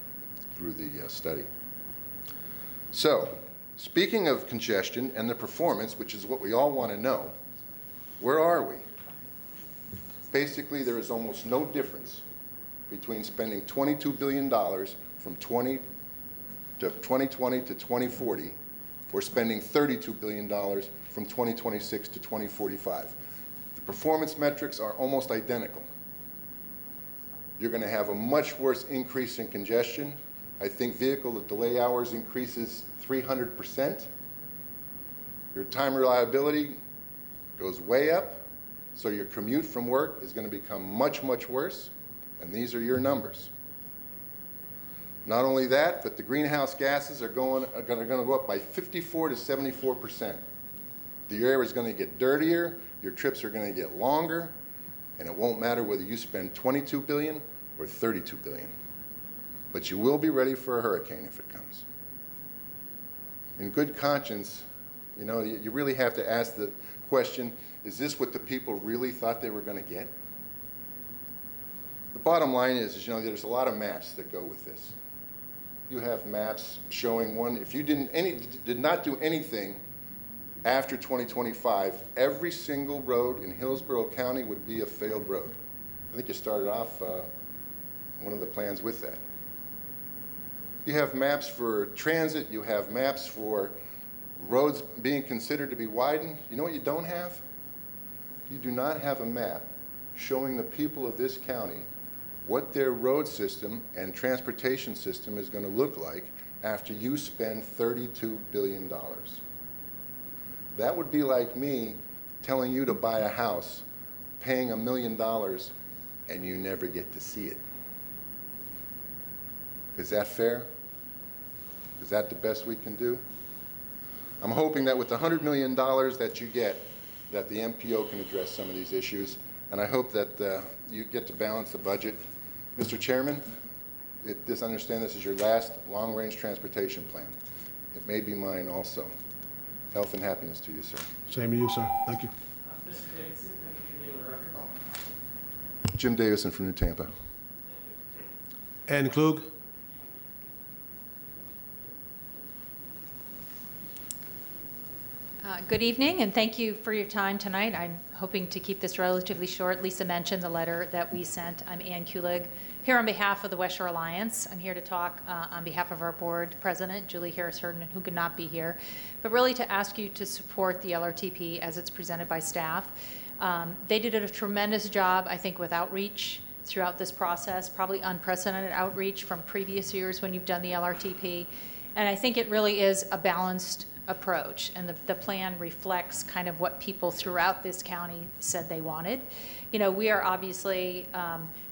through the study. So, speaking of congestion and the performance, which is what we all want to know, where are we? Basically, there is almost no difference between spending $22 billion from 2020 to 2040 or spending $32 billion from 2026 to 2045. The performance metrics are almost identical. You're going to have a much worse increase in congestion. I think vehicle delay hours increases 300%. Your time reliability goes way up. So your commute from work is going to become much, much worse, and these are your numbers. Not only that, but the greenhouse gases are going to go up by 54 to 74%. The air is going to get dirtier, your trips are going to get longer, and it won't matter whether you spend $22 billion or $32 billion. But you will be ready for a hurricane if it comes. In good conscience, you know, you really have to ask the question, is this what the people really thought they were going to get? The bottom line is, you know, there's a lot of maps that go with this. You have maps showing one, if you did not do anything after 2025, every single road in Hillsborough County would be a failed road. I think you started off one of the plans with that. You have maps for transit, you have maps for roads being considered to be widened. You know what you don't have? You do not have a map showing the people of this county what their road system and transportation system is going to look like after you spend $32 billion. That would be like me telling you to buy a house, paying $1 million, and you never get to see it. Is that fair? Is that the best we can do? I'm hoping that with the $100 million that you get, that the MPO can address some of these issues, and I hope that you get to balance the budget. Mr. Chairman, understand this is your last long-range transportation plan. It may be mine also. Health and happiness to you, sir. Same to you, sir. Thank you. Mr. Davidson, can you name the record? Jim Davison from New Tampa. Ann Klug. Good evening, and thank you for your time tonight. I'm hoping to keep this relatively short. Lisa mentioned the letter that we sent. I'm Ann Kulig, here on behalf of the West Shore Alliance. I'm here to talk on behalf of our board president, Julie Harris-Hurden, who could not be here, but really to ask you to support the LRTP as it's presented by staff. They did a tremendous job, I think, with outreach throughout this process, probably unprecedented outreach from previous years when you've done the LRTP. And I think it really is a balanced approach, and the plan reflects kind of what people throughout this county said they wanted. You know, we are obviously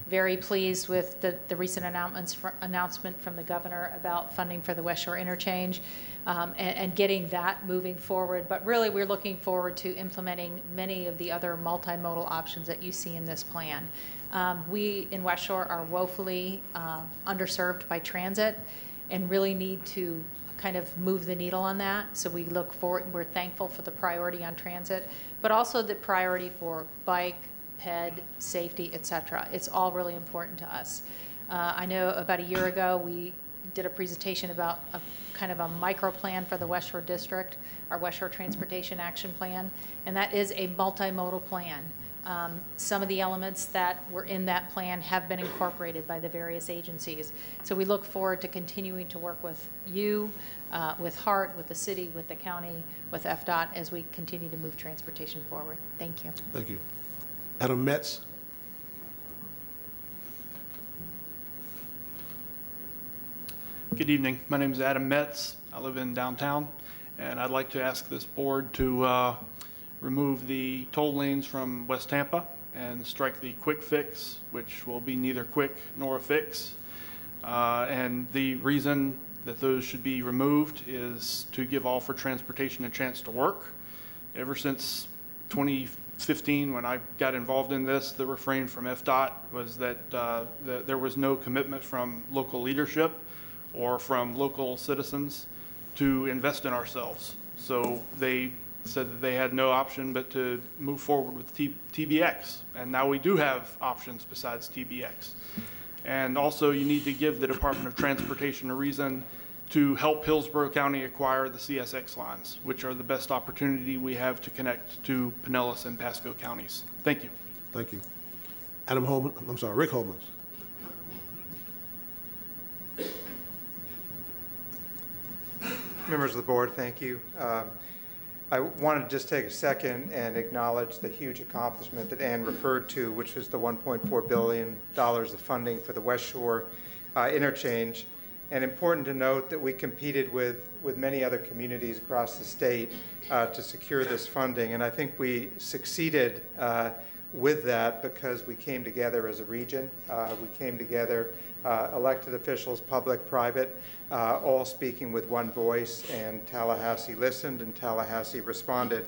very pleased with the recent announcement from the governor about funding for the West Shore interchange and getting that moving forward. But really, we're looking forward to implementing many of the other multimodal options that you see in this plan. We in West Shore are woefully underserved by transit and really need to kind of move the needle on that. So we look forward, we're thankful for the priority on transit, but also the priority for bike, ped, safety, et cetera. It's all really important to us. I know about a year ago, we did a presentation about a kind of a micro plan for the West Shore District, our West Shore Transportation Action Plan, and that is a multimodal plan. Some of the elements that were in that plan have been incorporated by the various agencies. So we look forward to continuing to work with you, with HART, with the city, with the county, with FDOT as we continue to move transportation forward. Thank you. Thank you. Adam Metz. Good evening. My name is Adam Metz. I live in downtown, and I'd like to ask this board to remove the toll lanes from West Tampa and strike the quick fix, which will be neither quick nor a fix. And the reason that those should be removed is to give all for transportation a chance to work. Ever since 2015, when I got involved in this, the refrain from FDOT was that there was no commitment from local leadership or from local citizens to invest in ourselves. So they said that they had no option but to move forward with TBX. And now we do have options besides TBX. And also you need to give the Department of Transportation a reason to help Hillsborough County acquire the CSX lines, which are the best opportunity we have to connect to Pinellas and Pasco counties. Thank you. Thank you. Rick Holman. Members of the board, thank you. I wanted to just take a second and acknowledge the huge accomplishment that Ann referred to, which was the $1.4 billion of funding for the West Shore interchange. And important to note that we competed with many other communities across the state to secure this funding. And I think we succeeded with that because we came together as a region. We came together, elected officials, public, private, all speaking with one voice, and Tallahassee listened and Tallahassee responded.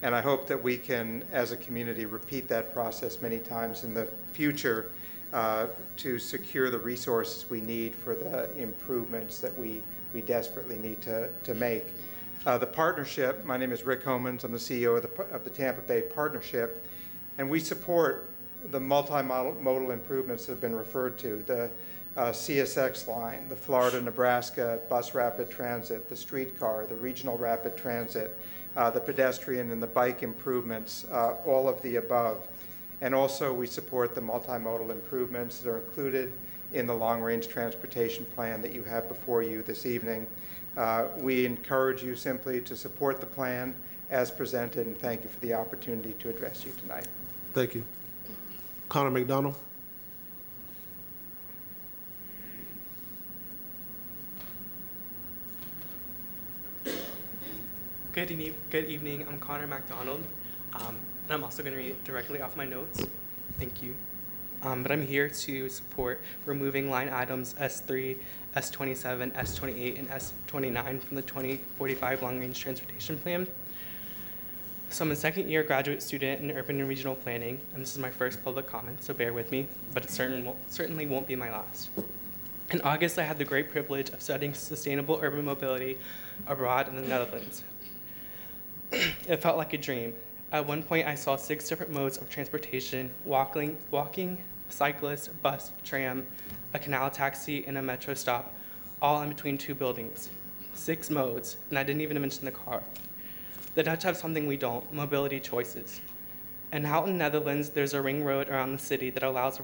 And I hope that we can, as a community, repeat that process many times in the future to secure the resources we need for the improvements that we desperately need to make. The partnership, my name is Rick Homans, I'm the CEO of the Tampa Bay Partnership, and we support the multimodal improvements that have been referred to, the CSX line, the Florida-Nebraska bus rapid transit, the streetcar, the regional rapid transit, the pedestrian and the bike improvements, all of the above. And also we support the multimodal improvements that are included in the long-range transportation plan that you have before you this evening. We encourage you simply to support the plan as presented, and thank you for the opportunity to address you tonight. Thank you. Connor McDonald. Good evening. I'm Connor McDonald, and I'm also going to read directly off my notes. Thank you. But I'm here to support removing line items S3, S27, S28, and S29 from the 2045 Long-Range Transportation Plan. So I'm a second-year graduate student in urban and regional planning, and this is my first public comment, so bear with me, but it certainly won't be my last. In August, I had the great privilege of studying sustainable urban mobility abroad in the Netherlands. It felt like a dream. At one point, I saw 6 different modes of transportation: walking, cyclist, bus, tram, a canal taxi, and a metro stop, all in between 2 buildings. 6 modes, and I didn't even mention the car. The Dutch have something we don't: mobility choices. And out in the Netherlands, there's a ring road around the city that allows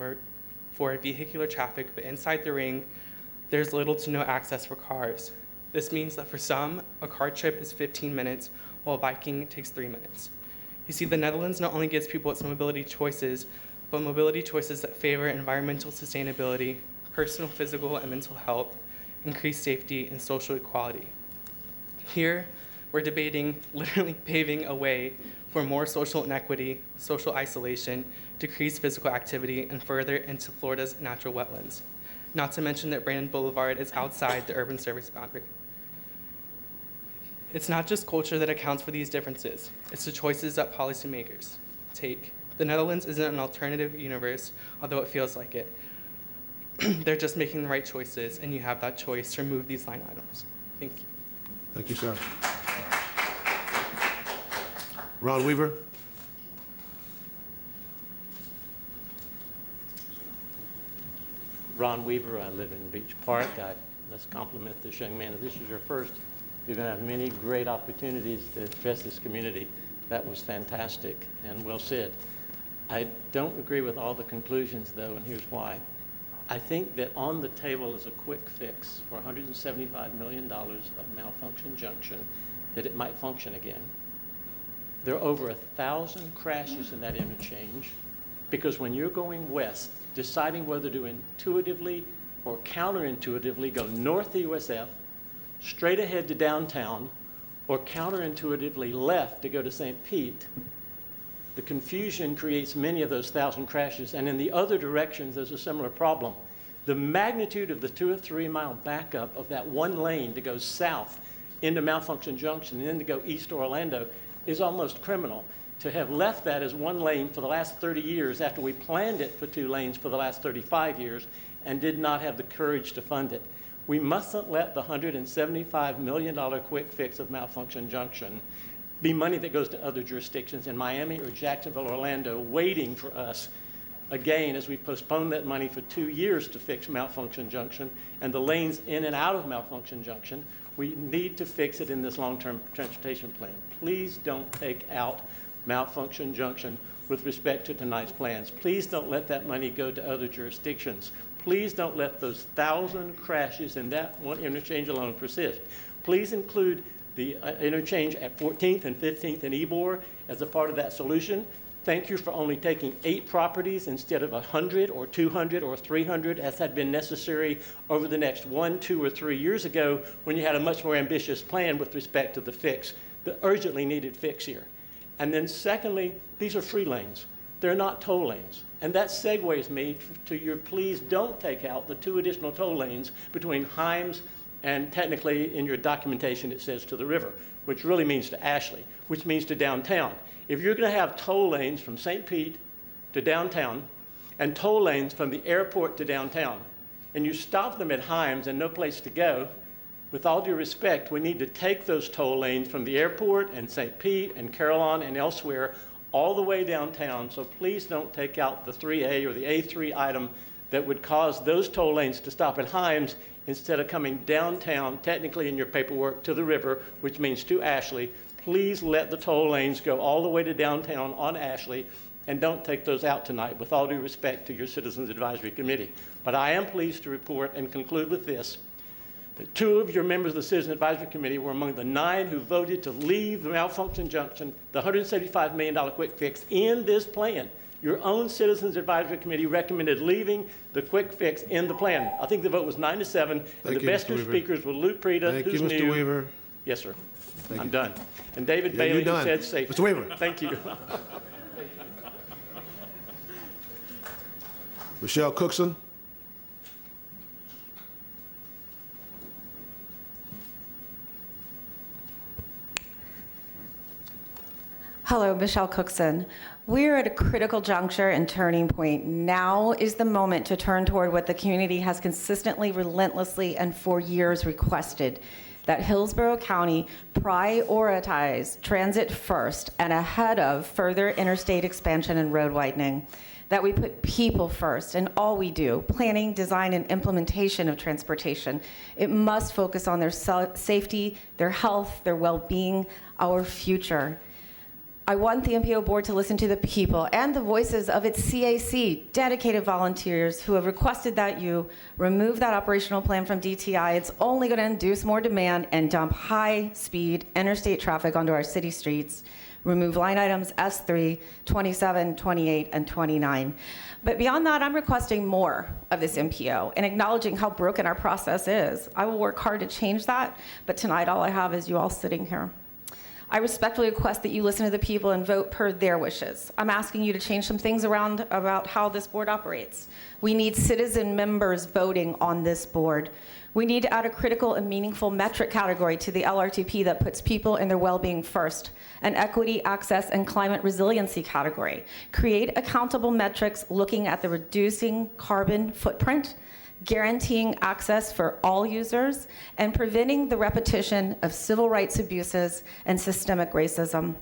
for vehicular traffic, but inside the ring, there's little to no access for cars. This means that for some, a car trip is 15 minutes, while biking takes 3 minutes. You see, the Netherlands not only gives people its mobility choices, but mobility choices that favor environmental sustainability, personal, physical, and mental health, increased safety, and social equality. Here, we're debating literally paving a way for more social inequity, social isolation, decreased physical activity, and further into Florida's natural wetlands. Not to mention that Brandon Boulevard is outside the urban service boundary. It's not just culture that accounts for these differences. It's the choices that policymakers take. The Netherlands isn't an alternative universe, although it feels like it. They're just making the right choices, and you have that choice to remove these line items. Thank you. Thank you, sir. Ron Weaver. Ron Weaver. I live in Beach Park. I let's compliment this young man. If this is your first, you're going to have many great opportunities to address this community. That was fantastic and well said. I don't agree with all the conclusions, though, and here's why. I think that on the table is a quick fix for $175 million of malfunction junction, that it might function again. There are over 1,000 crashes in that interchange, because when you're going west, deciding whether to intuitively or counterintuitively go north to USF, straight ahead to downtown, or counterintuitively left to go to St. Pete, the confusion creates many of those 1,000 crashes, and in the other directions, there's a similar problem. The magnitude of the 2 or 3 mile backup of that one lane to go south into Malfunction Junction and then to go east to Orlando is almost criminal. To have left that as one lane for the last 30 years after we planned it for 2 lanes for the last 35 years and did not have the courage to fund it. We mustn't let the $175 million quick fix of Malfunction Junction be money that goes to other jurisdictions in Miami or Jacksonville or Orlando waiting for us again as we postpone that money for 2 years to fix Malfunction Junction and the lanes in and out of Malfunction Junction. We need to fix it in this long-term transportation plan. Please don't take out Malfunction Junction with respect to tonight's plans. Please don't let that money go to other jurisdictions. Please don't let those 1,000 crashes in that one interchange alone persist. Please include the interchange at 14th and 15th and Ybor as a part of that solution. Thank you for only taking 8 properties instead of 100 or 200 or 300 as had been necessary over the next 1, 2, or 3 years ago when you had a much more ambitious plan with respect to the fix, the urgently needed fix here. And then secondly, these are free lanes. They're not toll lanes. And that segues me to your please don't take out the 2 additional toll lanes between Himes and technically in your documentation it says to the river, which really means to Ashley, which means to downtown. If you're going to have toll lanes from St. Pete to downtown and toll lanes from the airport to downtown, and you stop them at Himes and no place to go, with all due respect, we need to take those toll lanes from the airport and St. Pete and Carillon and elsewhere all the way downtown. So please don't take out the 3A or the A3 item that would cause those toll lanes to stop at Himes instead of coming downtown, technically in your paperwork, to the river, which means to Ashley. Please let the toll lanes go all the way to downtown on Ashley, and don't take those out tonight, with all due respect to your Citizens Advisory Committee. But I am pleased to report and conclude with this, that 2 of your members of the Citizens Advisory Committee were among the 9 who voted to leave the Malfunction Junction, the $175 million quick fix, in this plan. Your own Citizens Advisory Committee recommended leaving the quick fix in the plan. I think the vote was 9-7, and the best 2 speakers were Luke Preda, who's new. Thank you, Mr. Weaver. Yes, sir. I'm done. And David Bailey, who said safety. Mr. Weaver. Thank you. Michelle Cookson. Hello, Michelle Cookson. We're at a critical juncture and turning point. Now is the moment to turn toward what the community has consistently, relentlessly, and for years requested, that Hillsborough County prioritize transit first and ahead of further interstate expansion and road widening. That we put people first in all we do, planning, design, and implementation of transportation. It must focus on their safety, their health, their well-being, our future. I want the MPO board to listen to the people and the voices of its CAC, dedicated volunteers who have requested that you remove that operational plan from DTI. It's only going to induce more demand and dump high-speed interstate traffic onto our city streets. Remove line items S3, 27, 28, and 29. But beyond that, I'm requesting more of this MPO and acknowledging how broken our process is. I will work hard to change that, but tonight all I have is you all sitting here. I respectfully request that you listen to the people and vote per their wishes. I'm asking you to change some things around about how this board operates. We need citizen members voting on this board. We need to add a critical and meaningful metric category to the LRTP that puts people and their well-being first, an equity, access, and climate resiliency category. Create accountable metrics looking at the reducing carbon footprint, guaranteeing access for all users, and preventing the repetition of civil rights abuses and systemic racism.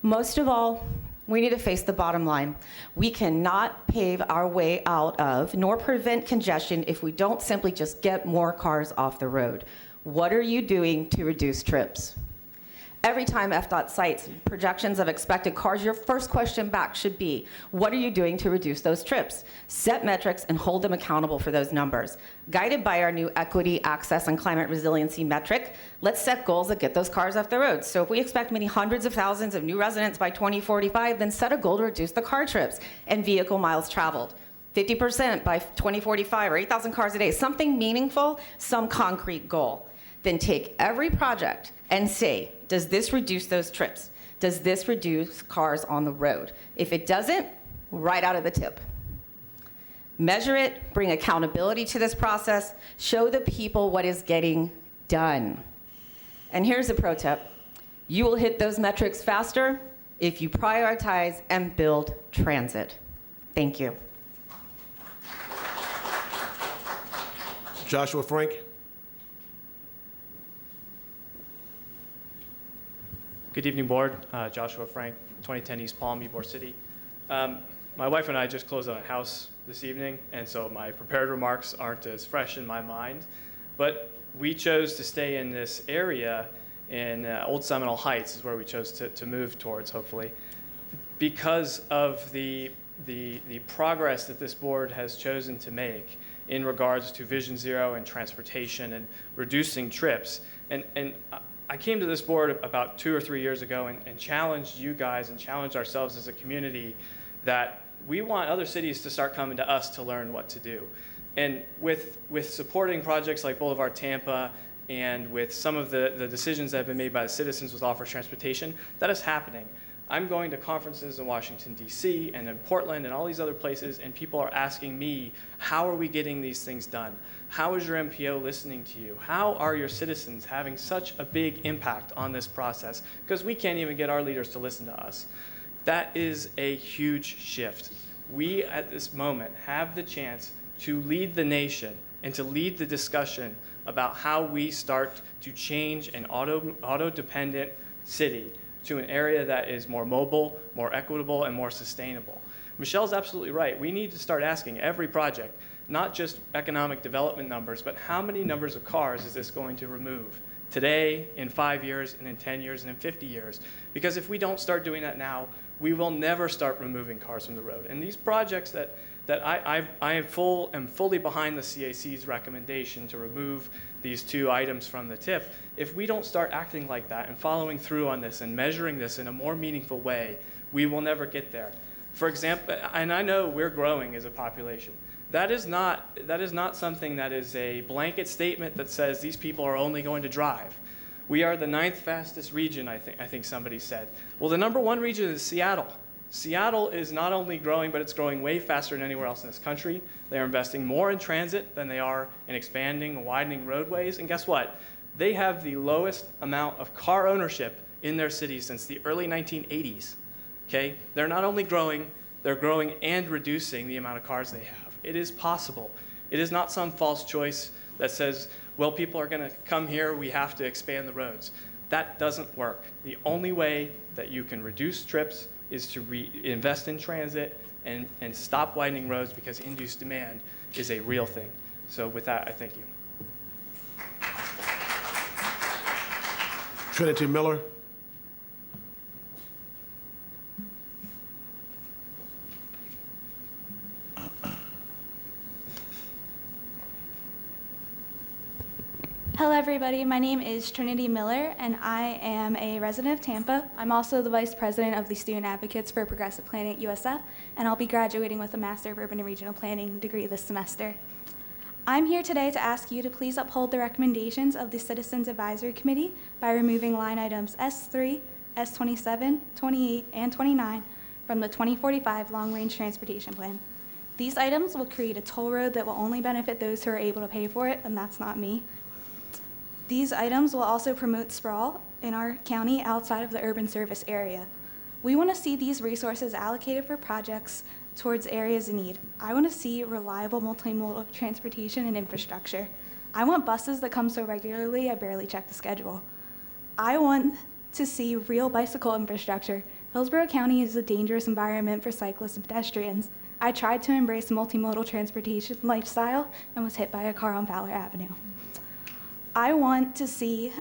Most of all, we need to face the bottom line. We cannot pave our way out of nor prevent congestion if we don't simply just get more cars off the road. What are you doing to reduce trips? Every time FDOT cites projections of expected cars, your first question back should be, what are you doing to reduce those trips? Set metrics and hold them accountable for those numbers. Guided by our new equity, access, and climate resiliency metric, let's set goals that get those cars off the road. So if we expect many hundreds of thousands of new residents by 2045, then set a goal to reduce the car trips and vehicle miles traveled. 50% by 2045, or 8,000 cars a day, something meaningful, some concrete goal. Then take every project and say, does this reduce those trips? Does this reduce cars on the road? If it doesn't, right out of the tip. Measure it, bring accountability to this process, show the people what is getting done. And here's a pro tip. You will hit those metrics faster if you prioritize and build transit. Thank you. Joshua Frank. Good evening, Board. Joshua Frank, 2010 East Palm, Ybor City. My wife and I just closed on a house this evening, and so my prepared remarks aren't as fresh in my mind. But we chose to stay in this area in Old Seminole Heights is where we chose to move towards, hopefully, because of the progress that this board has chosen to make in regards to Vision Zero and transportation and reducing trips. And I came to this board about 2 or 3 years ago and challenged you guys and challenged ourselves as a community that we want other cities to start coming to us to learn what to do. And with supporting projects like Boulevard Tampa and with some of the decisions that have been made by the citizens with Offers Transportation, that is happening. I'm going to conferences in Washington, D.C. and in Portland and all these other places, and people are asking me, how are we getting these things done? How is your MPO listening to you? How are your citizens having such a big impact on this process? Because we can't even get our leaders to listen to us. That is a huge shift. We, at this moment, have the chance to lead the nation and to lead the discussion about how we start to change an auto-dependent city to an area that is more mobile, more equitable, and more sustainable. Michelle's absolutely right. We need to start asking every project, not just economic development numbers, but how many numbers of cars is this going to remove today, in 5 years, and in 10 years, and in 50 years? Because if we don't start doing that now, we will never start removing cars from the road. And these projects that I am fully behind the CAC's recommendation to remove these 2 items from the tip. If we don't start acting like that and following through on this and measuring this in a more meaningful way, we will never get there. For example, and I know we're growing as a population. That is not something that is a blanket statement that says these people are only going to drive. We are the 9th fastest region, I think somebody said. Well, the #1 region is Seattle. Seattle is not only growing, but it's growing way faster than anywhere else in this country. They are investing more in transit than they are in expanding and widening roadways. And guess what? They have the lowest amount of car ownership in their city since the early 1980s. Okay? They're not only growing, they're growing and reducing the amount of cars they have. It is possible. It is not some false choice that says, well, people are going to come here, we have to expand the roads. That doesn't work. The only way that you can reduce trips is to invest in transit and stop widening roads, because induced demand is a real thing. So with that, I thank you. Trinity Miller. Hello everybody, my name is Trinity Miller and I am a resident of Tampa. I'm also the Vice President of the Student Advocates for Progressive Planning at USF, and I'll be graduating with a Master of Urban and Regional Planning degree this semester. I'm here today to ask you to please uphold the recommendations of the Citizens Advisory Committee by removing line items S3, S27, 28, and 29 from the 2045 Long Range Transportation Plan. These items will create a toll road that will only benefit those who are able to pay for it, and that's not me. These items will also promote sprawl in our county outside of the urban service area. We want to see these resources allocated for projects towards areas in need. I want to see reliable multimodal transportation and infrastructure. I want buses that come so regularly I barely check the schedule. I want to see real bicycle infrastructure, Hillsborough County is a dangerous environment for cyclists and pedestrians. I tried to embrace a multimodal transportation lifestyle and was hit by a car on Fowler Avenue. I want to see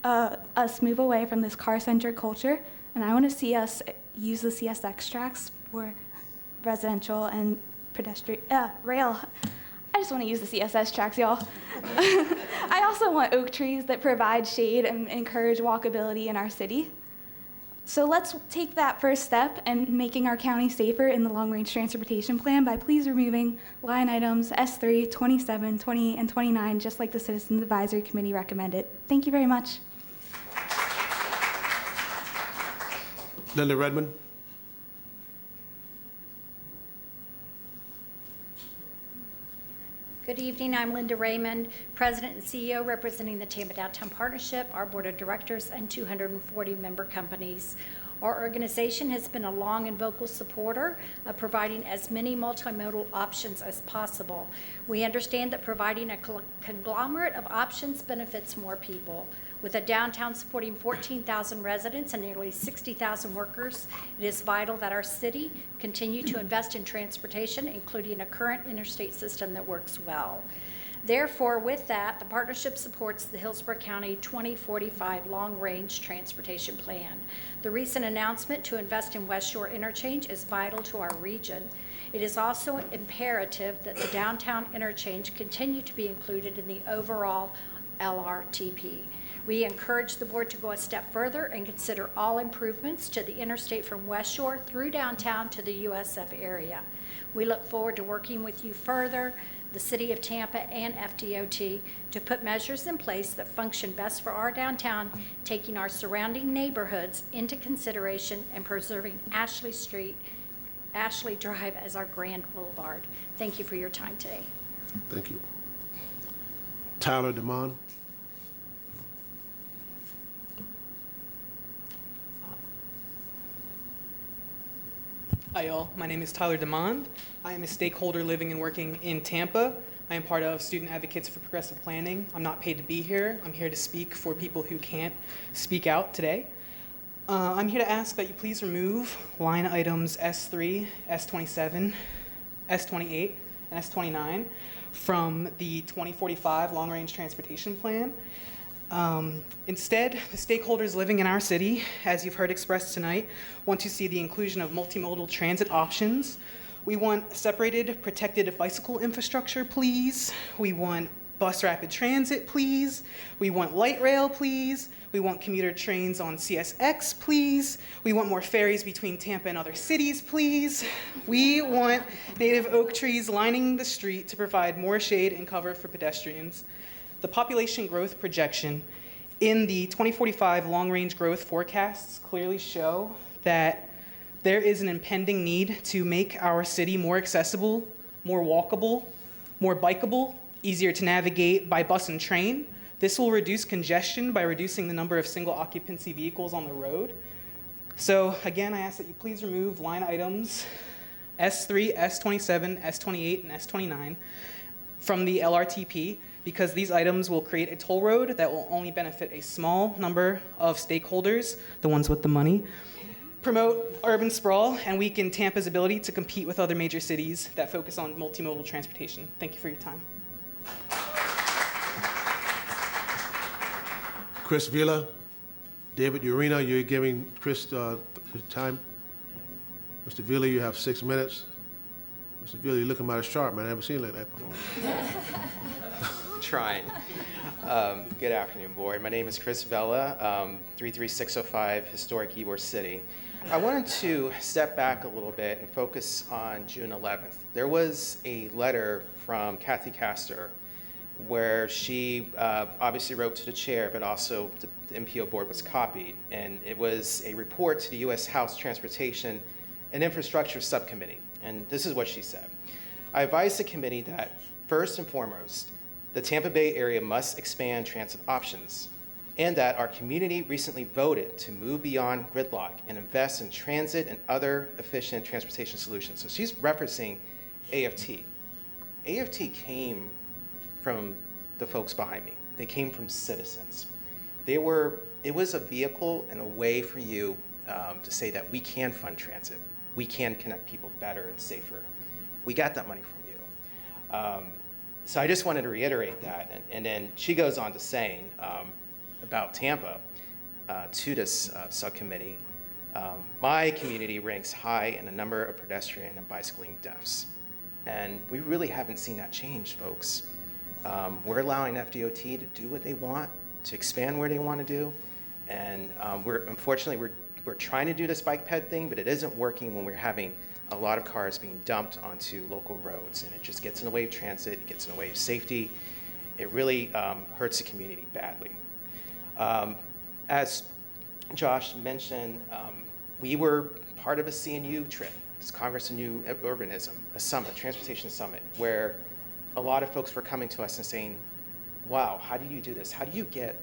us move away from this car-centric culture, and I want to see us use the CSX tracks for residential and pedestrian rail. I just want to use the CSS tracks, y'all. I also want oak trees that provide shade and encourage walkability in our city. So let's take that first step in making our county safer in the long-range transportation plan by please removing line items S3, 27, 28, and 29, just like the Citizens Advisory Committee recommended. Thank you very much. Linda Redmond. Good evening. I'm Linda Raymond, President and CEO representing the Tampa Downtown Partnership, our Board of Directors, and 240 member companies. Our organization has been a long and vocal supporter of providing as many multimodal options as possible. We understand that providing a conglomerate of options benefits more people. With a downtown supporting 14,000 residents and nearly 60,000 workers, it is vital that our city continue to invest in transportation, including a current interstate system that works well. Therefore, with that, the partnership supports the Hillsborough County 2045 Long-Range Transportation Plan. The recent announcement to invest in West Shore Interchange is vital to our region. It is also imperative that the downtown interchange continue to be included in the overall LRTP. We encourage the board to go a step further and consider all improvements to the interstate from West Shore through downtown to the USF area. We look forward to working with you further, the City of Tampa and FDOT, to put measures in place that function best for our downtown, taking our surrounding neighborhoods into consideration and preserving Ashley Drive as our grand boulevard. Thank you for your time today. Thank you. Tyler DeMond. Hi, y'all. My name is Tyler DeMond. I am a stakeholder living and working in Tampa. I am part of Student Advocates for Progressive Planning. I'm not paid to be here. I'm here to speak for people who can't speak out today. I'm here to ask that you please remove line items S3, S27, S28, and S29 from the 2045 Long-Range Transportation Plan. Instead, the stakeholders living in our city, as you've heard expressed tonight, want to see the inclusion of multimodal transit options. We want separated, protected bicycle infrastructure, please. We want bus rapid transit, please. We want light rail, please. We want commuter trains on CSX, please. We want more ferries between Tampa and other cities, please. We want native oak trees lining the street to provide more shade and cover for pedestrians. The population growth projection in the 2045 long-range growth forecasts clearly show that there is an impending need to make our city more accessible, more walkable, more bikeable, easier to navigate by bus and train. This will reduce congestion by reducing the number of single occupancy vehicles on the road. So again, I ask that you please remove line items S3, S27, S28, and S29 from the LRTP, because these items will create a toll road that will only benefit a small number of stakeholders, the ones with the money, promote urban sprawl, and weaken Tampa's ability to compete with other major cities that focus on multimodal transportation. Thank you for your time. Chris Villa. David Urena, you're giving Chris his time. Mr. Villa, you have 6 minutes. Mr. Villa, you're looking mighty sharp, man. I haven't seen you like that before. Trying. Good afternoon, board. My name is Chris Vella, 33605 Historic Ybor City. I wanted to step back a little bit and focus on June 11th. There was a letter from Kathy Castor where she obviously wrote to the chair, but also the MPO board was copied. And it was a report to the U.S. House Transportation and Infrastructure Subcommittee. And this is what she said. I advise the committee that, first and foremost, the Tampa Bay area must expand transit options, and that our community recently voted to move beyond gridlock and invest in transit and other efficient transportation solutions. So she's referencing AFT. AFT came from the folks behind me. They came from citizens. It was a vehicle and a way for you to say that we can fund transit. We can connect people better and safer. We got that money from you. So I just wanted to reiterate that. And then she goes on to saying about Tampa to this subcommittee, my community ranks high in the number of pedestrian and bicycling deaths. And we really haven't seen that change, folks. We're allowing FDOT to do what they want, to expand where they want to do. And unfortunately, we're trying to do this bike ped thing, but it isn't working when we're having a lot of cars being dumped onto local roads. And it just gets in the way of transit, it gets in the way of safety. It really hurts the community badly. As Josh mentioned, we were part of a CNU trip, this Congress of New Urbanism, a summit, transportation summit, where a lot of folks were coming to us and saying, wow, how do you do this? How do you get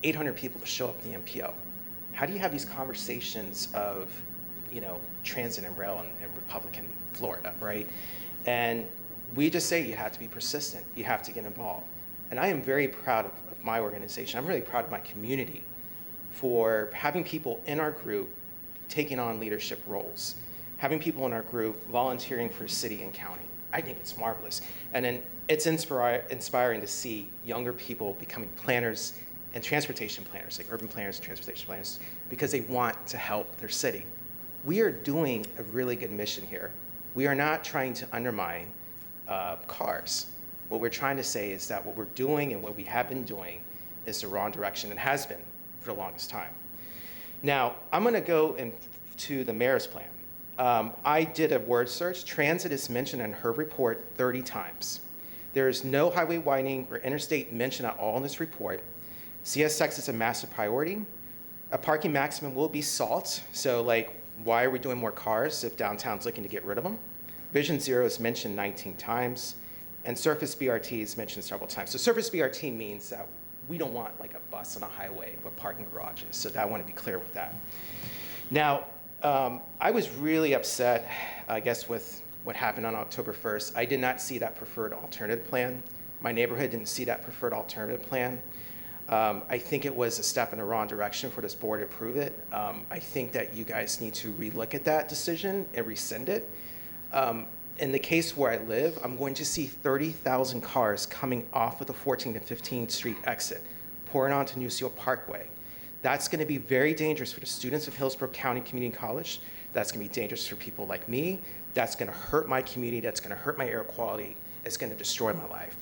800 people to show up in the MPO? How do you have these conversations of, transit and rail in Republican Florida, right? And we just say you have to be persistent. You have to get involved. And I am very proud of my organization. I'm really proud of my community for having people in our group taking on leadership roles, having people in our group volunteering for city and county. I think it's marvelous. And then it's inspiring to see younger people becoming planners and transportation planners, like urban planners and transportation planners, because they want to help their city. We are doing a really good mission here. We are not trying to undermine cars. What we're trying to say is that what we're doing and what we have been doing is the wrong direction and has been for the longest time. Now, I'm going to go into the mayor's plan. I did a word search. Transit is mentioned in her report 30 times. There is no highway widening or interstate mentioned at all in this report. CSX is a massive priority. A parking maximum will be SALT. So why are we doing more cars if downtown's looking to get rid of them? Vision Zero is mentioned 19 times. And surface BRT is mentioned several times. So surface BRT means that we don't want a bus on a highway with parking garages. So I want to be clear with that. Now, I was really upset, I guess, with what happened on October 1st. I did not see that preferred alternative plan. My neighborhood didn't see that preferred alternative plan. I think it was a step in the wrong direction for this board to approve it. I think that you guys need to relook at that decision and rescind it. In the case where I live, I'm going to see 30,000 cars coming off of the 14th and 15th Street exit, pouring onto Nucio Parkway. That's going to be very dangerous for the students of Hillsborough County Community College. That's going to be dangerous for people like me. That's going to hurt my community. That's going to hurt my air quality. It's going to destroy my life.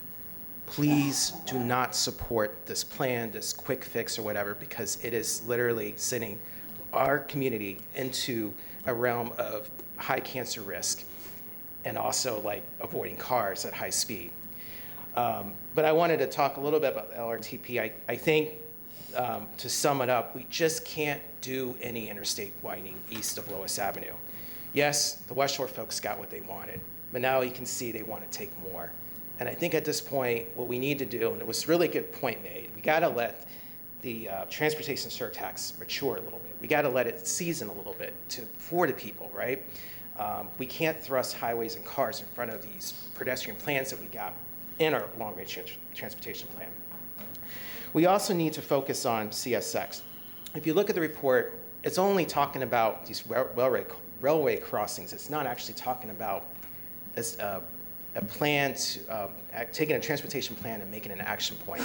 Please do not support this plan, this quick fix or whatever, because it is literally sending our community into a realm of high cancer risk and also avoiding cars at high speed. But I wanted to talk a little bit about the LRTP. I think to sum it up, we just can't do any interstate widening east of Lois Avenue. Yes, the West Shore folks got what they wanted, but now you can see they want to take more. And I think at this point, what we need to do, and it was a really good point made, we got to let the transportation surtax mature a little bit. We got to let it season a little bit for the people, right? We can't thrust highways and cars in front of these pedestrian plans that we got in our long-range transportation plan. We also need to focus on CSX. If you look at the report, it's only talking about these railway crossings. It's not actually talking about a plan to taking a transportation plan and making an action point.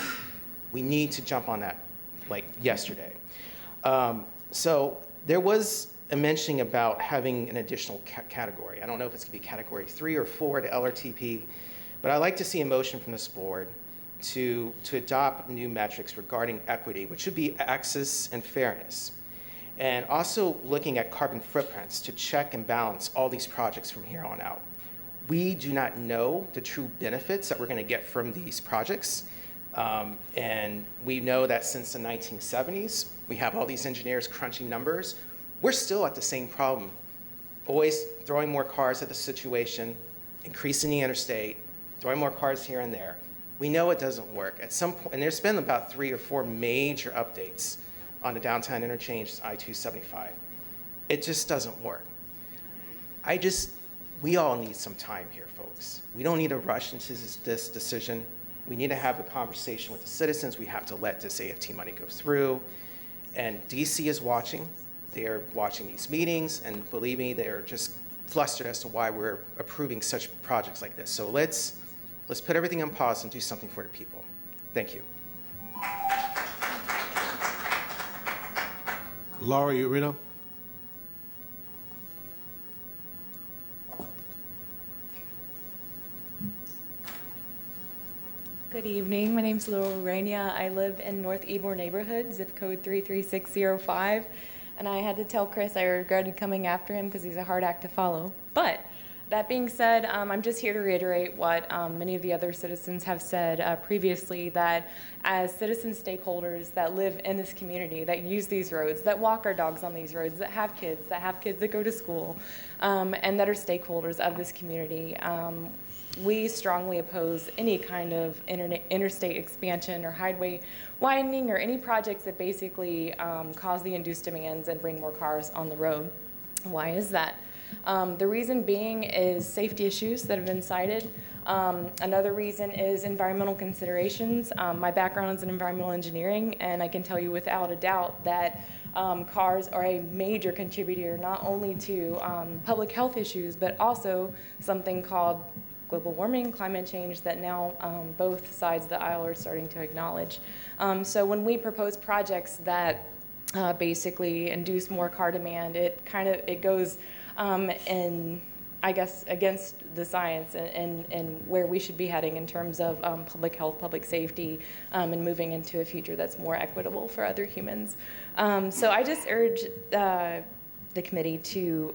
We need to jump on that yesterday. So there was a mentioning about having an additional category. I don't know if it's going to be category 3 or 4 to LRTP, but I'd like to see a motion from this board to adopt new metrics regarding equity, which should be access and fairness, and also looking at carbon footprints to check and balance all these projects from here on out. We do not know the true benefits that we're going to get from these projects. And we know that since the 1970s, we have all these engineers crunching numbers. We're still at the same problem, always throwing more cars at the situation, increasing the interstate, throwing more cars here and there. We know it doesn't work. At some point, and there's been about 3 or 4 major updates on the downtown interchange, I-275. It just doesn't work. We all need some time here, folks. We don't need to rush into this decision. We need to have a conversation with the citizens. We have to let this AFT money go through. And DC is watching. They're watching these meetings, and believe me, they're just flustered as to why we're approving such projects like this. So let's put everything on pause and do something for the people. Thank you. Laura Urino. Good evening. My name's Laura Urania. I live in North Ybor neighborhood, zip code 33605. And I had to tell Chris I regretted coming after him because he's a hard act to follow. But that being said, I'm just here to reiterate what many of the other citizens have said previously, that as citizen stakeholders that live in this community, that use these roads, that walk our dogs on these roads, that have kids that go to school, and that are stakeholders of this community, we strongly oppose any kind of interstate expansion or highway widening or any projects that basically cause the induced demands and bring more cars on the road. Why is that? The reason being is safety issues that have been cited. Another reason is environmental considerations. My background is in environmental engineering, and I can tell you without a doubt that cars are a major contributor not only to public health issues, but also something called global warming, climate change, that now both sides of the aisle are starting to acknowledge. So when we propose projects that basically induce more car demand, it goes in, I guess, against the science and where we should be heading in terms of public health, public safety, and moving into a future that's more equitable for other humans. So I just urge the committee to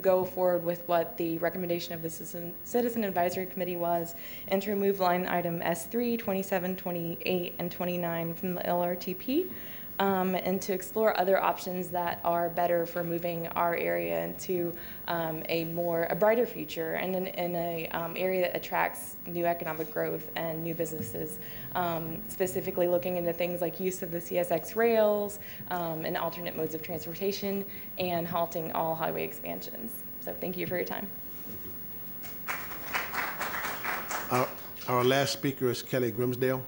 go forward with what the recommendation of the Citizen Advisory Committee was, and to remove line item S3, 27, 28, and 29 from the LRTP, and to explore other options that are better for moving our area into a brighter future, and in a area that attracts new economic growth and new businesses, specifically looking into things like use of the CSX rails and alternate modes of transportation, and halting all highway expansions. So thank you for your time. Our last speaker is Kelly Grimsdale.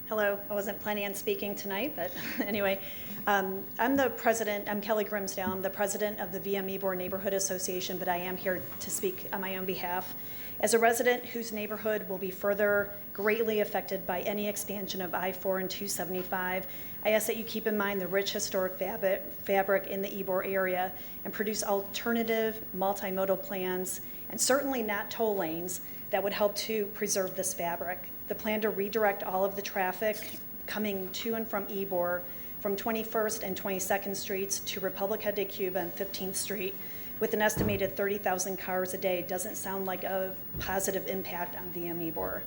Hello, I wasn't planning on speaking tonight, but anyway, I'm Kelly Grimsdale. I'm the president of the VM Ybor Neighborhood Association, but I am here to speak on my own behalf. As a resident whose neighborhood will be further greatly affected by any expansion of I-4 and 275, I ask that you keep in mind the rich historic fabric in the Ybor area and produce alternative multimodal plans, and certainly not toll lanes, that would help to preserve this fabric. The plan to redirect all of the traffic coming to and from Ybor from 21st and 22nd Streets to Republica de Cuba and 15th Street with an estimated 30,000 cars a day doesn't sound like a positive impact on VM Ybor.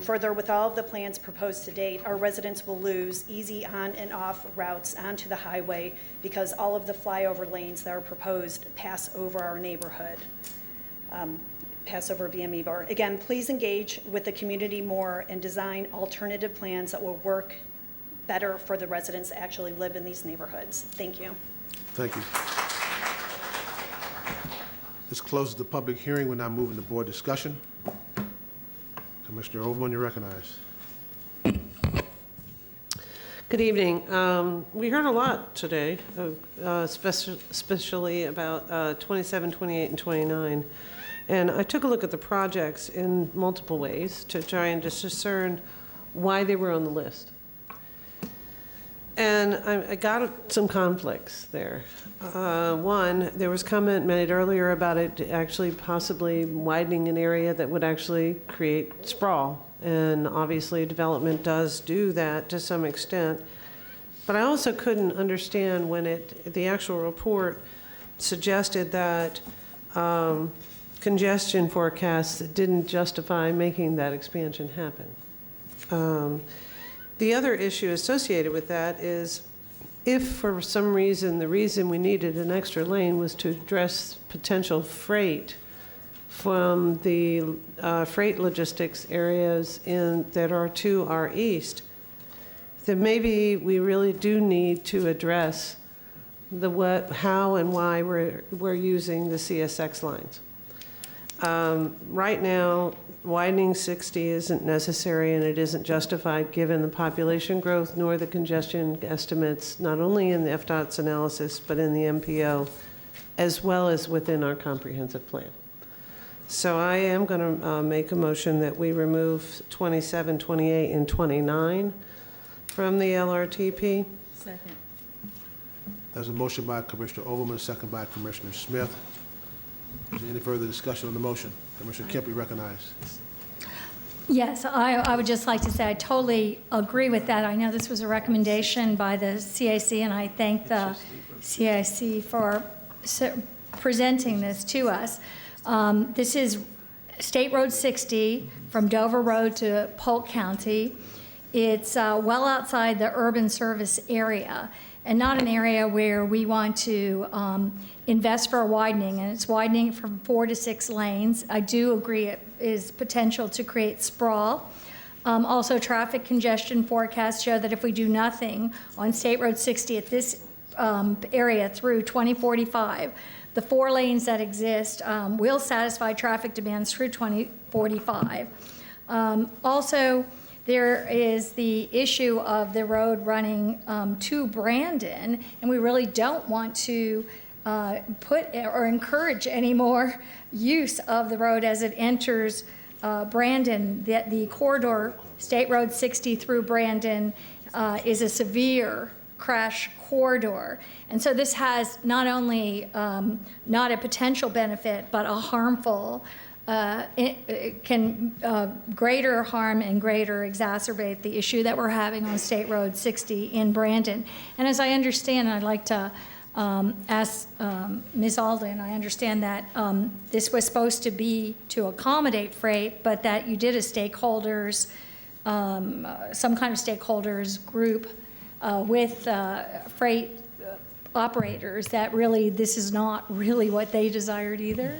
Further, with all of the plans proposed to date, our residents will lose easy on and off routes onto the highway because all of the flyover lanes that are proposed pass over our neighborhood. Pass over VM Ybor. Again, please engage with the community more and design alternative plans that will work better for the residents that actually live in these neighborhoods. Thank you. Thank you. This closes the public hearing. We're now moving to board discussion. Commissioner Overman, you're recognized. Good evening. We heard a lot today, especially about 27, 28, and 29. And I took a look at the projects in multiple ways to try and discern why they were on the list. And I got some conflicts there. One, there was comment made earlier about it actually possibly widening an area that would actually create sprawl. And obviously development does do that to some extent. But I also couldn't understand when the actual report suggested that congestion forecasts didn't justify making that expansion happen. The other issue associated with that is if for some reason the reason we needed an extra lane was to address potential freight from the freight logistics areas that are to our east, then maybe we really do need to address the what, how, and why we're using the CSX lines. Right now, widening 60 isn't necessary and it isn't justified given the population growth nor the congestion estimates, not only in the FDOT's analysis, but in the MPO, as well as within our comprehensive plan. So I am going to make a motion that we remove 27, 28, and 29 from the LRTP. Second. There's a motion by Commissioner Overman, second by Commissioner Smith. Is there any further discussion on the motion? Commissioner Kemp, you recognized. Yes, I would just like to say I totally agree with that. I know this was a recommendation by the CAC, and I thank the CAC for presenting this to us. This is State Road 60 from Dover Road to Polk County. It's well outside the urban service area and not an area where we want to invest for a widening, and it's widening from 4 to 6 lanes. I do agree it is potential to create sprawl. Also, traffic congestion forecasts show that if we do nothing on State Road 60 at this area through 2045, the 4 lanes that exist will satisfy traffic demands through 2045. Also, there is the issue of the road running to Brandon, and we really don't want to put or encourage any more use of the road as it enters Brandon. The corridor, State Road 60 through Brandon, is a severe crash corridor. And so this has not only not a potential benefit, but a harmful it can greater harm and greater exacerbate the issue that we're having on State Road 60 in Brandon. And as I understand, I'd like to ask Ms. Alden, I understand that this was supposed to be to accommodate freight, but that you did a stakeholders, some kind of stakeholders group with freight operators, that really this is not really what they desired either.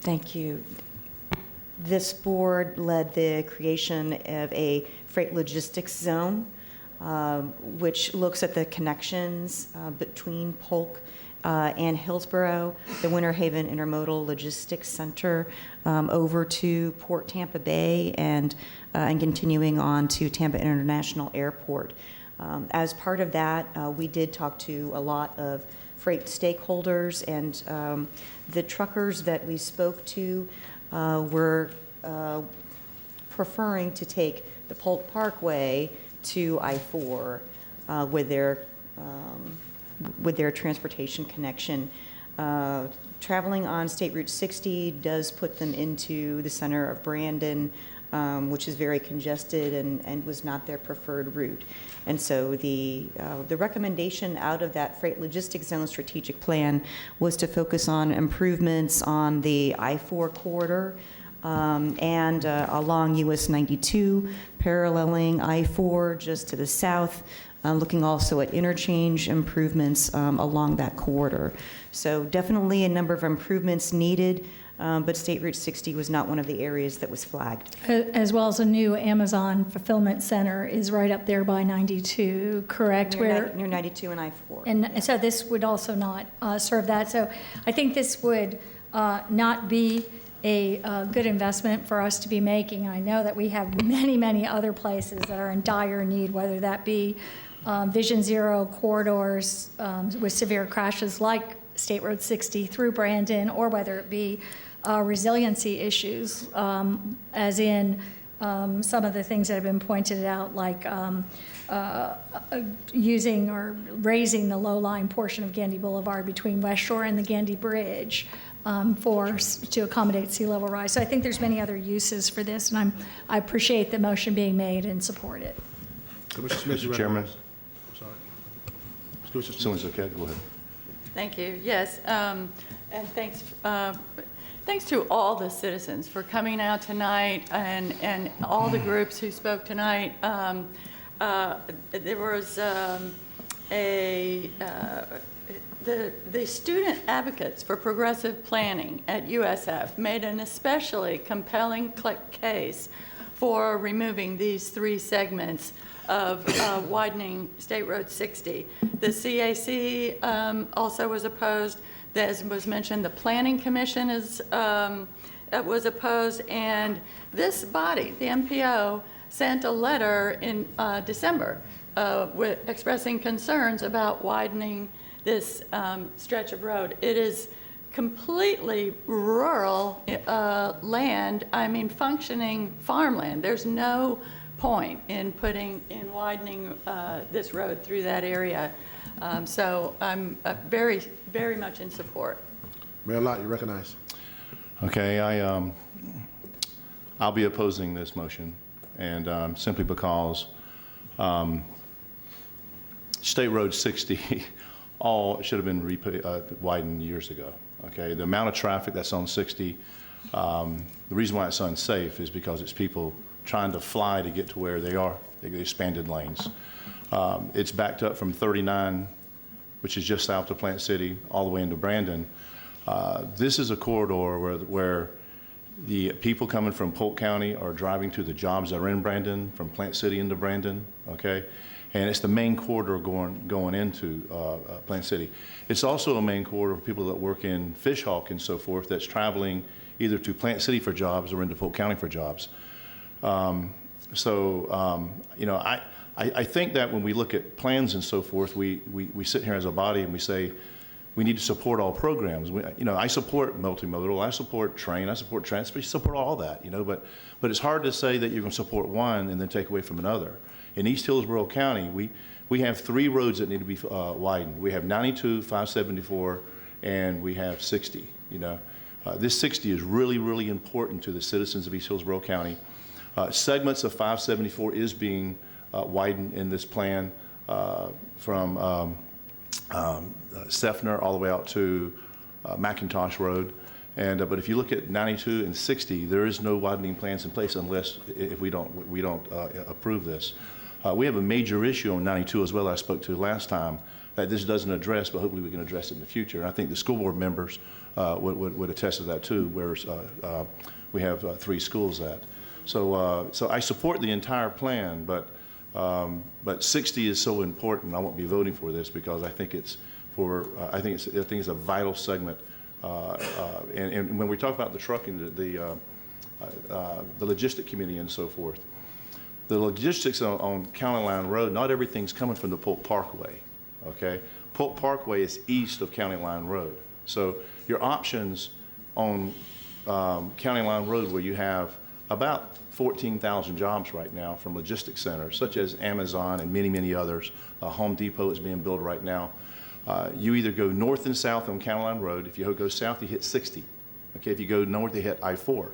Thank you. This board led the creation of a freight logistics zone, which looks at the connections between Polk and Hillsborough, the Winter Haven Intermodal Logistics Center, over to Port Tampa Bay and continuing on to Tampa International Airport. As part of that, we did talk to a lot of freight stakeholders, and the truckers that we spoke to were preferring to take the Polk Parkway to I-4 with their transportation connection. Traveling on State Route 60 does put them into the center of Brandon, which is very congested and was not their preferred route. And so the recommendation out of that Freight Logistics Zone strategic plan was to focus on improvements on the I-4 corridor and along US 92, paralleling I-4 just to the south, looking also at interchange improvements along that corridor. So definitely a number of improvements needed, but State Route 60 was not one of the areas that was flagged. As well as a new Amazon fulfillment center is right up there by 92, correct? Near 92 and I-4. And so this would also not serve that. So I think this would not be a good investment for us to be making. I know that we have many, many other places that are in dire need, whether that be Vision Zero corridors with severe crashes like State Road 60 through Brandon, or whether it be resiliency issues, as in some of the things that have been pointed out, like using or raising the low-lying portion of Gandy Boulevard between West Shore and the Gandy Bridge to accommodate sea level rise. So I think there's many other uses for this, and I appreciate the motion being made and support it. Commissioner Smith, Mr. Chairman. I'm sorry. Commissioner Smith. Someone's okay, go ahead. Thank you. Yes, and thanks to all the citizens for coming out tonight, and all the groups who spoke tonight. There was the student advocates for progressive planning at USF made an especially compelling case for removing these 3 segments of widening State Road 60. The CAC also was opposed. As was mentioned, the Planning Commission was opposed, and this body, the MPO, sent a letter in December expressing concerns about widening this stretch of road. It is completely rural land, functioning farmland. There's no point in widening this road through that area. So I'm very, very much in support. Mayor Lott, you recognize. Okay, I'll be opposing this motion, and simply because State Road 60 all should have been widened years ago. Okay, the amount of traffic that's on 60, the reason why it's unsafe is because it's people trying to fly to get to where they are. They expanded lanes. It's backed up from 39, which is just south of Plant City, all the way into Brandon. This is a corridor where the people coming from Polk County are driving to the jobs that are in Brandon, from Plant City into Brandon, okay? And it's the main corridor going into Plant City. It's also a main corridor for people that work in Fishhawk and so forth that's traveling either to Plant City for jobs or into Polk County for jobs. You know, I think that when we look at plans and so forth, we sit here as a body and we say, we need to support all programs. You know, I support multimodal, I support train, I support transport, I support all that, you know, but it's hard to say that you're going to support one and then take away from another. In East Hillsborough County, we have 3 roads that need to be widened. We have 92, 574, and we have 60, you know. This 60 is really, really important to the citizens of East Hillsborough County. Segments of 574 is being widened in this plan from Steffner all the way out to McIntosh Road. But if you look at 92 and 60, there is no widening plans in place unless if we don't approve this. We have a major issue on 92 as well I spoke to last time that this doesn't address, but hopefully we can address it in the future. And I think the school board members would attest to that too, where we have 3 schools at. So I support the entire plan, but 60 is so important. I won't be voting for this because I think it's a vital segment. And when we talk about the trucking, the logistic community and so forth, the logistics on County Line Road, not everything's coming from the Polk Parkway. Okay, Polk Parkway is east of County Line Road. So your options on County Line Road, where you have about 14,000 jobs right now from logistics centers, such as Amazon and many, many others. Home Depot is being built right now. You either go north and south on County Line Road. If you go south, you hit 60. Okay, if you go north, you hit I-4.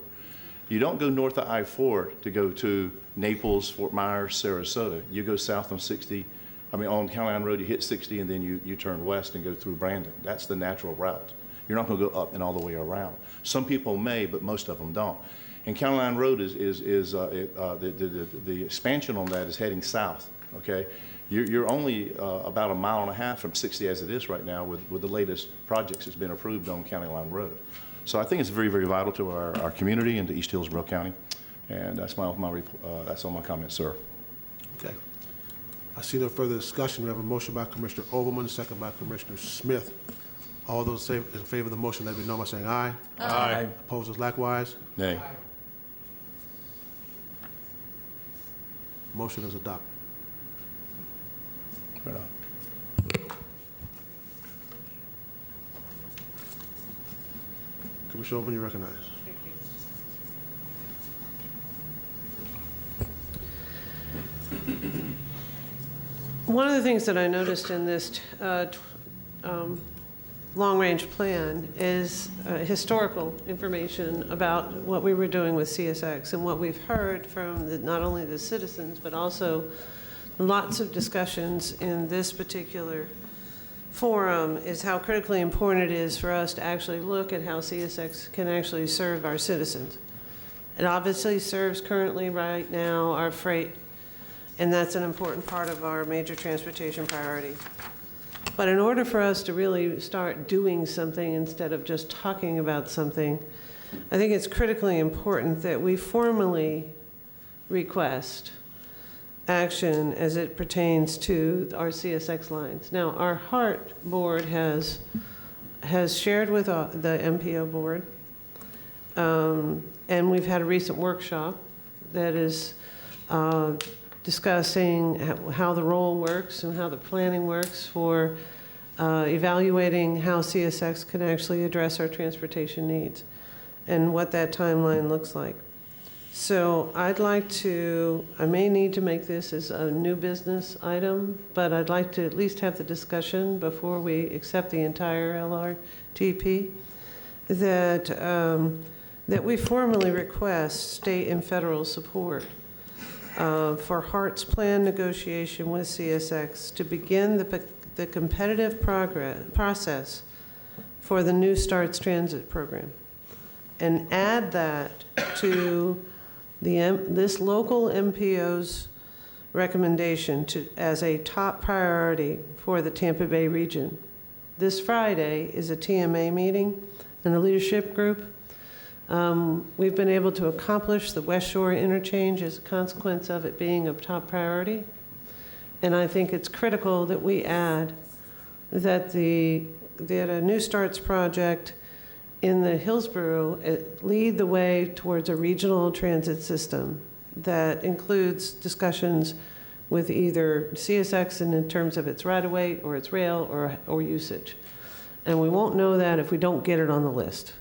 You don't go north of I-4 to go to Naples, Fort Myers, Sarasota. You go south on 60. I mean, on County Line Road, you hit 60, and then you turn west and go through Brandon. That's the natural route. You're not going to go up and all the way around. Some people may, but most of them don't. And County Line Road the expansion on that is heading south. Okay, you're only about 1.5 miles from 60 as it is right now with the latest projects that's been approved on County Line Road. So I think it's very, very vital to our community and to East Hillsborough County. And that's all my comments, sir. Okay. I see no further discussion. We have a motion by Commissioner Overman, second by Commissioner Smith. All those in favor of the motion, let me know by saying aye. Aye. Opposers likewise? Nay. Motion is adopted. Right on. Commissioner Overman, you recognize. One of the things that I noticed in this long-range plan is historical information about what we were doing with CSX and what we've heard from not only the citizens, but also lots of discussions in this particular forum is how critically important it is for us to actually look at how CSX can actually serve our citizens. It obviously serves currently right now our freight, and that's an important part of our major transportation priority. But in order for us to really start doing something instead of just talking about something, I think it's critically important that we formally request action as it pertains to our CSX lines. Now, our HART board has has shared with the MPO board, and we've had a recent workshop that is discussing how the role works and how the planning works for evaluating how CSX can actually address our transportation needs and what that timeline looks like. So I'd like to, I may need to make this as a new business item, but I'd like to at least have the discussion before we accept the entire LRTP, that we formally request state and federal support for HART's plan negotiation with CSX to begin the competitive process for the New Starts Transit program, and add that to this local MPO's recommendation as a top priority for the Tampa Bay region. This Friday is a TMA meeting and a leadership group. We've been able to accomplish the West Shore interchange as a consequence of it being a top priority. And I think it's critical that we add that a New Starts project in the Hillsborough lead the way towards a regional transit system that includes discussions with either CSX in terms of its right-of-way or its rail or usage. And we won't know that if we don't get it on the list.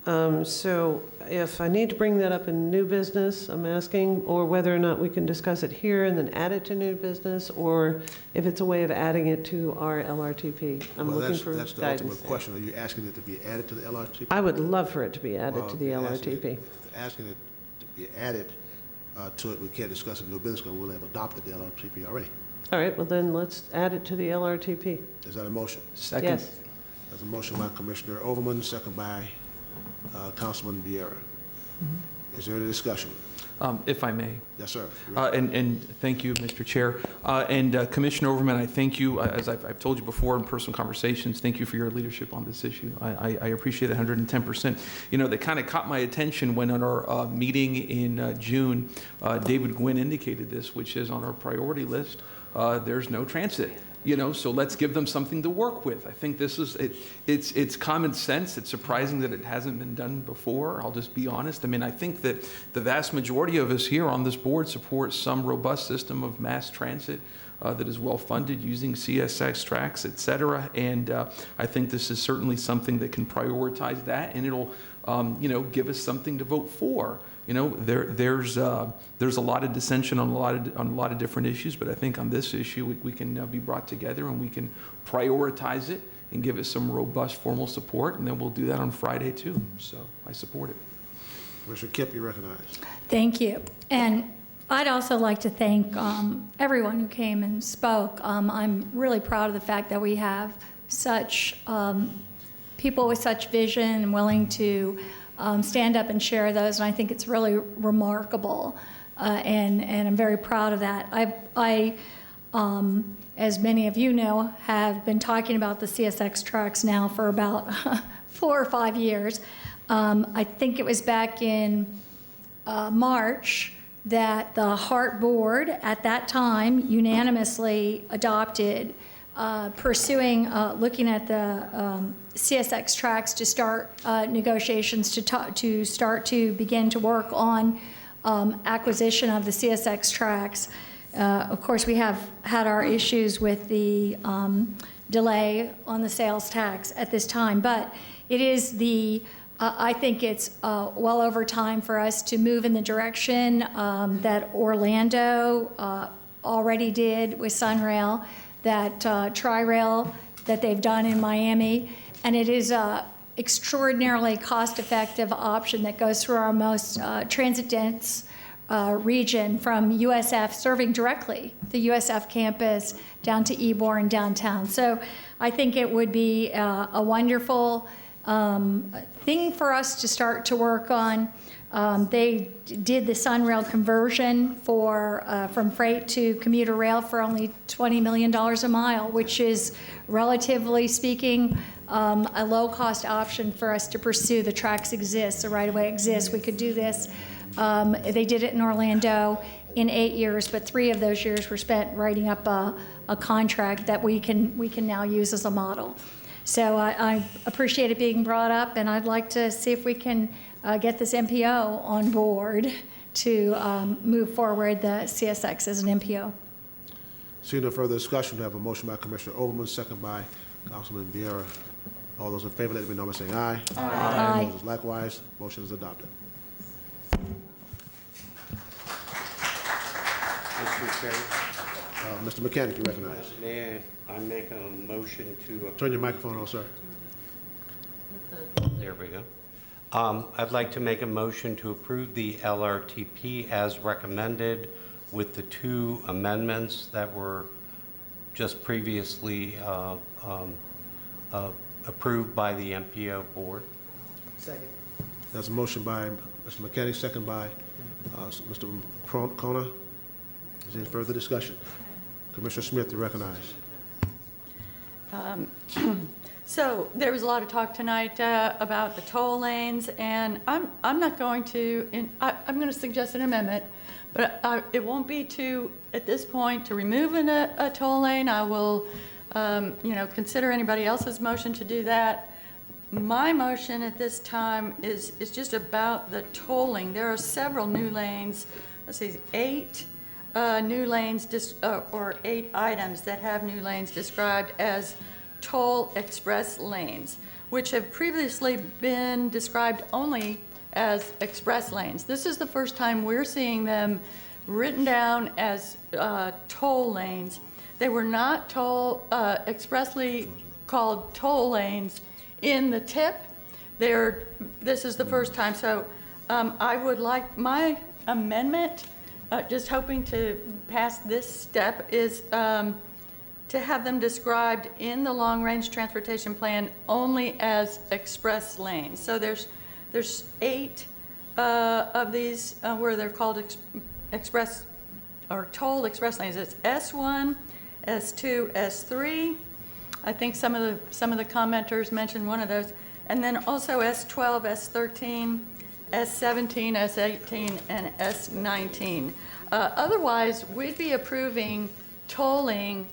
So if I need to bring that up in new business, I'm asking, or whether or not we can discuss it here and then add it to new business, or if it's a way of adding it to our LRTP. I'm looking for that's the guidance ultimate there. question. Are you asking it to be added to the LRTP? I would love for it to be added to the LRTP. Asking it to be added to it, we can't discuss it in new business because we'll have adopted the LRTP already. All right, well then let's add it to the LRTP. Is that a motion? Second. Yes. There's a motion by Commissioner Overman, second by Councilman Vieira. Is there any discussion? If I may. Yes, sir. And thank you, Mr. Chair. And Commissioner Overman, I thank you, as I've told you before in personal conversations, thank you for your leadership on this issue. I appreciate it 110%. You know, that kind of caught my attention when on our meeting in June, David Gwynn indicated this, which is on our priority list, there's no transit. You know, so let's give them something to work with. I think this is, it's common sense. It's surprising that it hasn't been done before. I'll just be honest. I mean, I think that the vast majority of us here on this board support some robust system of mass transit that is well funded using CSX tracks, et cetera. And I think this is certainly something that can prioritize that, and it'll, you know, give us something to vote for. You know, there's a lot of dissension on a lot of different issues, but I think on this issue we can be brought together and we can prioritize it and give it some robust formal support, and then we'll do that on Friday too. So I support it. Commissioner Kipp, you recognized. Thank you. And I'd also like to thank everyone who came and spoke. I'm really proud of the fact that we have such people with such vision and willing to stand up and share those, and I think it's really remarkable, and I'm very proud of that. I as many of you know, have been talking about the CSX tracks now for about 4 or 5 years. I think it was back in March that the HART board at that time unanimously adopted pursuing, looking at the CSX tracks to start negotiations to start to begin to work on acquisition of the CSX tracks. Of course, we have had our issues with the delay on the sales tax at this time, but it is the I think it's well over time for us to move in the direction that Orlando already did with Sunrail, that Tri-Rail that they've done in Miami, and it is a extraordinarily cost-effective option that goes through our most transit-dense region from USF, serving directly the USF campus down to Ybor and downtown. So I think it would be a wonderful thing for us to start to work on. They did the Sunrail conversion from freight to commuter rail for only $20 million a mile, which is, relatively speaking, a low-cost option for us to pursue. The tracks exist, the right-of-way exists. We could do this. They did it in Orlando in 8 years, but 3 of those years were spent writing up a contract that we can now use as a model. So I appreciate it being brought up, and I'd like to see if we can get this MPO on board to move forward the CSX as an MPO. Seeing no further discussion, we have a motion by Commissioner Overman, second by Councilman Vieira. All those in favor, let it be known by saying aye. Aye. Opposed, likewise, motion is adopted. Mr. Chair. Mr. Mechanic, you recognize. May I make a motion to... Turn your microphone on, sir. There we go. I'd like to make a motion to approve the LRTP as recommended with the 2 amendments that were just previously approved by the MPO board. Second. There's a motion by Mr. Mechanic, second by Mr. Kona. Is there any further discussion? Commissioner Smith, you recognize. So there was a lot of talk tonight about the toll lanes, and I'm not going to, I'm going to suggest an amendment, but it won't be at this point, to remove a toll lane. I will, consider anybody else's motion to do that. My motion at this time is just about the tolling. There are several new lanes, let's see, 8 new lanes, or 8 items that have new lanes described as toll express lanes, which have previously been described only as express lanes. This is the first time we're seeing them written down as toll lanes. They were not expressly called toll lanes in the tip. This is the first time. So I would like my amendment, just hoping to pass this step, is to have them described in the long-range transportation plan only as express lanes. So there's 8 of these where they're called express or toll express lanes. It's S1, S2, S3. I think some of the commenters mentioned one of those, and then also S12, S13, S17, S18, and S19. Otherwise, we'd be approving tolling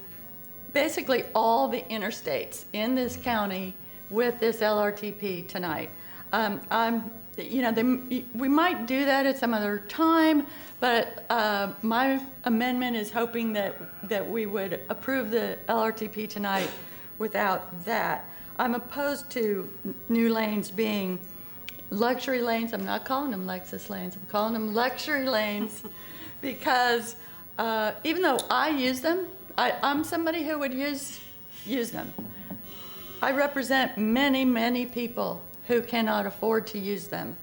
basically all the interstates in this county with this LRTP tonight. We might do that at some other time, but my amendment is hoping that we would approve the LRTP tonight without that. I'm opposed to new lanes being luxury lanes. I'm not calling them Lexus lanes. I'm calling them luxury lanes because even though I use them, I'm somebody who would use them. I represent many, many people who cannot afford to use them.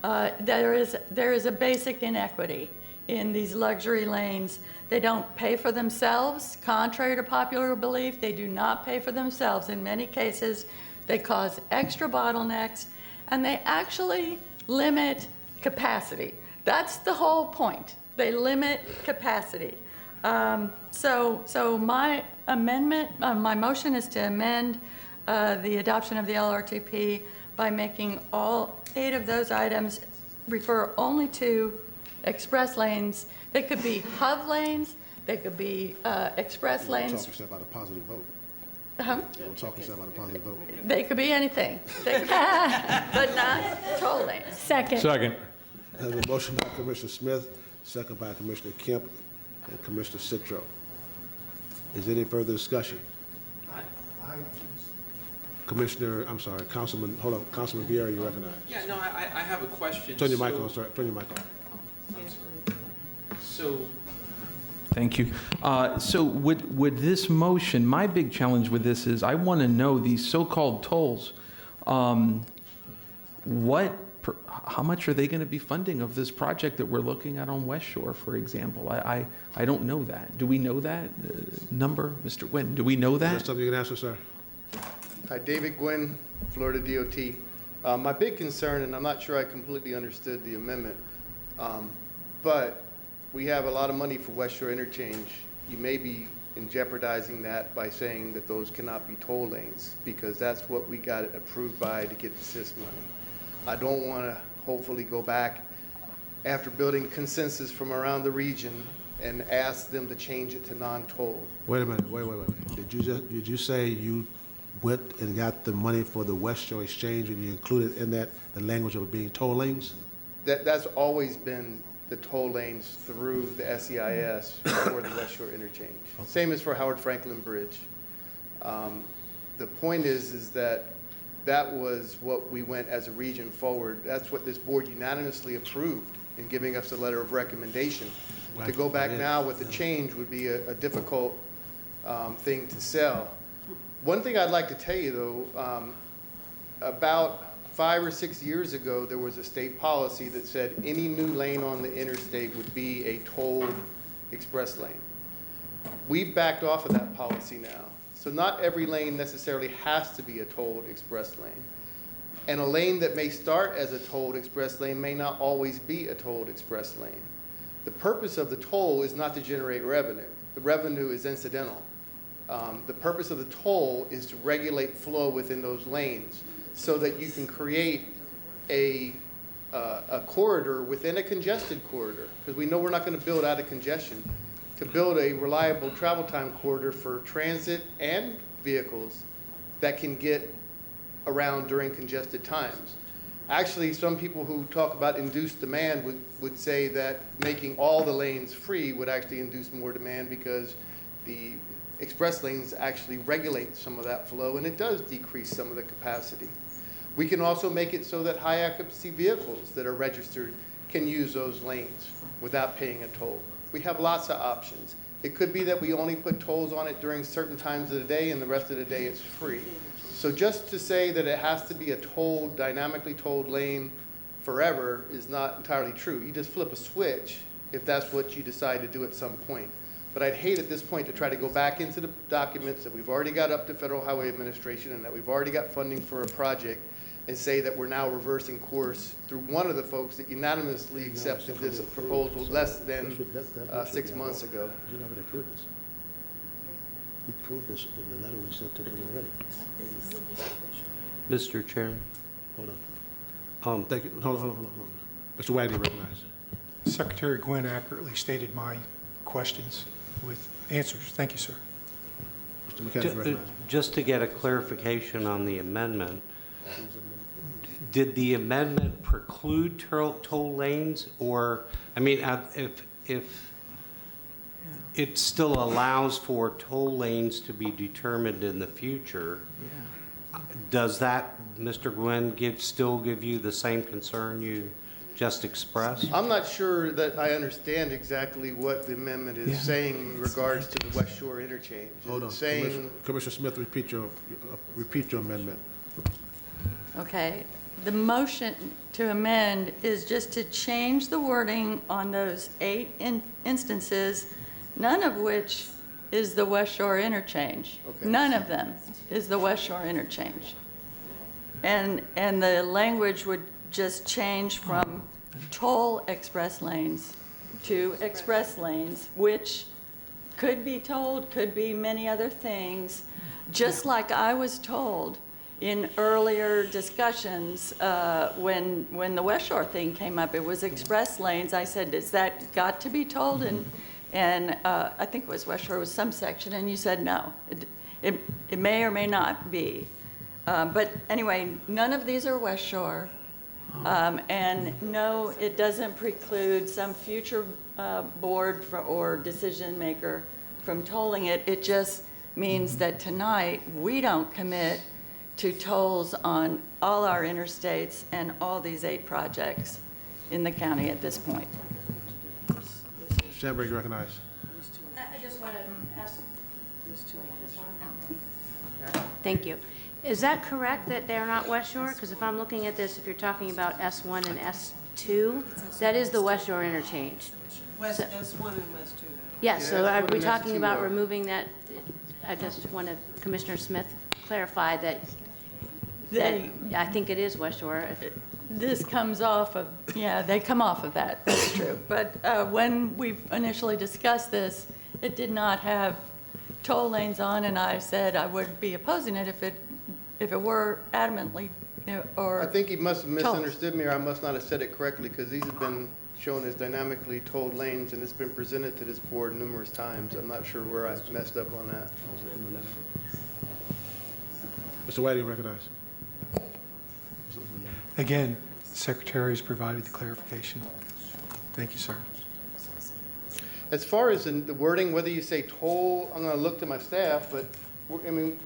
There is a basic inequity in these luxury lanes. They don't pay for themselves. Contrary to popular belief, they do not pay for themselves. In many cases, they cause extra bottlenecks, and they actually limit capacity. That's the whole point. They limit capacity. So my amendment, my motion is to amend the adoption of the LRTP by making all 8 of those items refer only to express lanes. They could be hub lanes, they could be express lanes. Talk about a positive vote. We'll talk about a positive vote. They could be anything, but not toll lanes. Second. There's a motion by Commissioner Smith, second by Commissioner Kemp and Commissioner Citro. Is there any further discussion? Councilman Vieira, you recognize. Yeah, no, I have a question. Turn your mic on, sir. Turn your mic on. I'm sorry. So, thank you. So would this motion, my big challenge with this is I want to know these so-called tolls, how much are they going to be funding of this project that we're looking at on West Shore, for example? I don't know that. Do we know that number, Mr. Nguyen? Do we know that? Is that something you can answer, sir? Hi, David Gwynn, Florida DOT. My big concern, and I'm not sure I completely understood the amendment, but we have a lot of money for West Shore interchange. You may be jeopardizing that by saying that those cannot be toll lanes, because that's what we got approved by to get the CIS money. I don't want to hopefully go back after building consensus from around the region and ask them to change it to non-toll. Wait a minute. Wait. Did you say you went and got the money for the West Shore Exchange, and you included in that the language of it being toll lanes? That's always been the toll lanes through the SEIS for the West Shore Interchange. Same as for Howard Franklin Bridge. The point is that that was what we went as a region forward. That's what this board unanimously approved in giving us a letter of recommendation. Right. To go back now with a change would be a difficult thing to sell. One thing I'd like to tell you though, about 5 or 6 years ago, there was a state policy that said any new lane on the interstate would be a tolled express lane. We've backed off of that policy now. So not every lane necessarily has to be a tolled express lane. And a lane that may start as a tolled express lane may not always be a tolled express lane. The purpose of the toll is not to generate revenue. The revenue is incidental. The purpose of the toll is to regulate flow within those lanes so that you can create a corridor within a congested corridor, because we know we're not going to build out of congestion, to build a reliable travel time corridor for transit and vehicles that can get around during congested times. Actually, some people who talk about induced demand would say that making all the lanes free would actually induce more demand, because the express lanes actually regulate some of that flow, and it does decrease some of the capacity. We can also make it so that high occupancy vehicles that are registered can use those lanes without paying a toll. We have lots of options. It could be that we only put tolls on it during certain times of the day, and the rest of the day it's free. So just to say that it has to be a tolled, dynamically tolled lane forever is not entirely true. You just flip a switch if that's what you decide to do at some point. But I'd hate at this point to try to go back into the documents that we've already got up to Federal Highway Administration and that we've already got funding for a project and say that we're now reversing course through one of the folks that unanimously accepted this proposal less than 6 months ago. You already approved this. We approved this in the letter we sent to them already. Mr. Chairman. Hold on. Thank you. Hold on. Mr. Wagner recognized. Secretary Gwynn accurately stated my questions with answers. Thank you, sir. Mr. McKenna recognized. Just to get a clarification on the amendment, did the amendment preclude toll lanes, or, I mean, if it still allows for toll lanes to be determined in the future, does that, Mr. Gwynn, still give you the same concern you just expressed? I'm not sure that I understand exactly what the amendment is saying in regards to the West Shore interchange. Hold on. Saying, Commissioner Smith, repeat your amendment. Okay. The motion to amend is just to change the wording on those 8 instances, none of which is the West Shore interchange. Okay. None of them is the West Shore interchange. And the language would just change from toll express lanes to express lanes, which could be tolled, could be many other things, just like I was told in earlier discussions when the West Shore thing came up. It was express lanes. I said, is that got to be tolled? And I think it was West Shore was some section, and you said no. It may or may not be. But anyway, none of these are West Shore. And no, it doesn't preclude some future board or decision maker from tolling it. It just means that tonight we don't commit to tolls on all our interstates and all these 8 projects in the county at this point. Sandberg, you recognize. I just want to ask. Thank you. Is that correct that they're not West Shore? Because if I'm looking at this, if you're talking about S1 and S2, that is the West Shore interchange. S1 and West 2. Yes, so are we talking about removing that? I just want to, Commissioner Smith, clarify that I think it is West Shore. This comes off of, they come off of that, that's true. But when we initially discussed this, it did not have toll lanes on, and I said I would be opposing it if it were adamantly or I think he must have tolls. misunderstood me, or I must not have said it correctly, because these have been shown as dynamically tolled lanes, and it's been presented to this board numerous times. I'm not sure where I messed up on that. Mr. Whiting, recognized. Again, the Secretary has provided the clarification. Thank you, sir. As far as in the wording, whether you say toll, I'm going to look to my staff, but, I mean,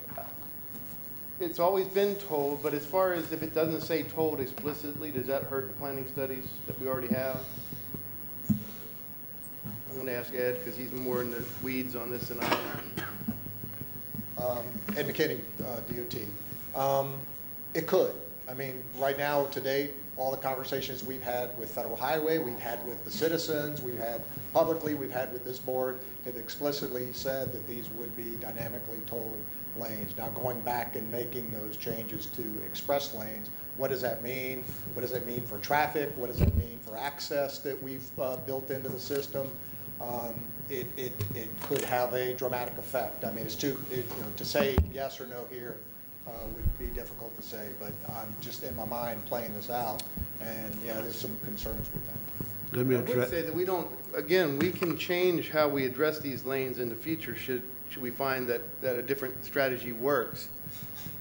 it's always been told, but as far as if it doesn't say told explicitly, does that hurt the planning studies that we already have? I'm going to ask Ed, because he's more in the weeds on this than I am. Ed McKinney, DOT. It could. I mean, right now, to date, all the conversations we've had with Federal Highway, we've had with the citizens, we've had publicly, we've had with this board, have explicitly said that these would be dynamically tolled lanes. Now, going back and making those changes to express lanes, what does that mean? What does that mean for traffic? What does that mean for access that we've built into the system? It could have a dramatic effect. I mean, it's too, to say yes or no here would be difficult to say, but I'm just in my mind playing this out, and yeah, there's some concerns with that. Let me I would say that we don't, again, we can change how we address these lanes in the future should we find that a different strategy works.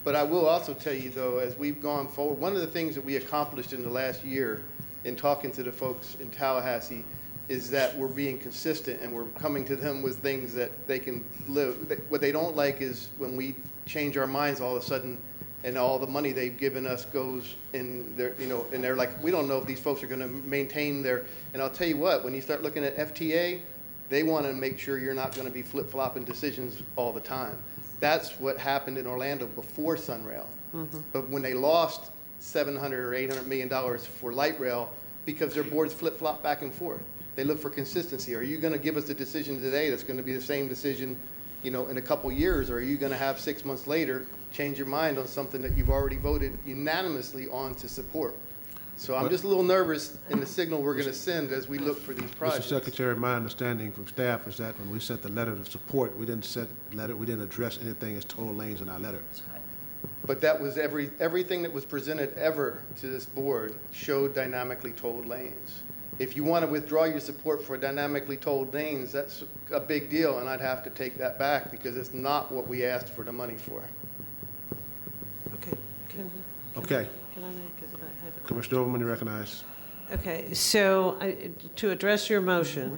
But I will also tell you, though, as we've gone forward, one of the things that we accomplished in the last year in talking to the folks in Tallahassee is that we're being consistent and we're coming to them with things that they can live. What they don't like is when we change our minds all of a sudden and all the money they've given us goes in their, and they're like, we don't know if these folks are going to maintain their, and I'll tell you what, when you start looking at FTA, they want to make sure you're not going to be flip-flopping decisions all the time. That's what happened in Orlando before Sunrail. But when they lost $700 or $800 million for light rail because their boards flip-flop back and forth. They look for consistency. Are you going to give us a decision today that's going to be the same decision, in a couple years, or are you going to have 6 months later change your mind on something that you've already voted unanimously on to support? So I'm just a little nervous in the signal we're going to send as we look for these projects. Mr. Secretary, my understanding from staff is that when we sent the letter of support, we didn't address anything as toll lanes in our letter. But that was everything that was presented ever to this board showed dynamically tolled lanes. If you want to withdraw your support for dynamically tolled lanes, that's a big deal, and I'd have to take that back because it's not what we asked for the money for. Okay. Okay. Can I make it? I have it. Commissioner Overman, you recognize. Okay, so to address your motion,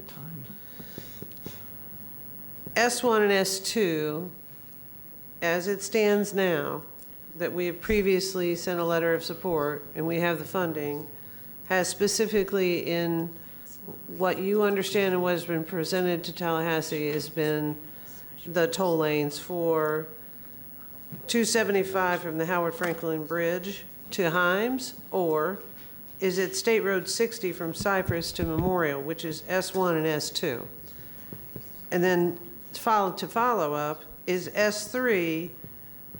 S1 and S2, as it stands now, that we have previously sent a letter of support and we have the funding, has specifically in what you understand and what has been presented to Tallahassee has been the toll lanes for 275 from the Howard Franklin Bridge to Himes, or is it State Road 60 from Cypress to Memorial, which is S1 and S2? And then to follow up, is S3,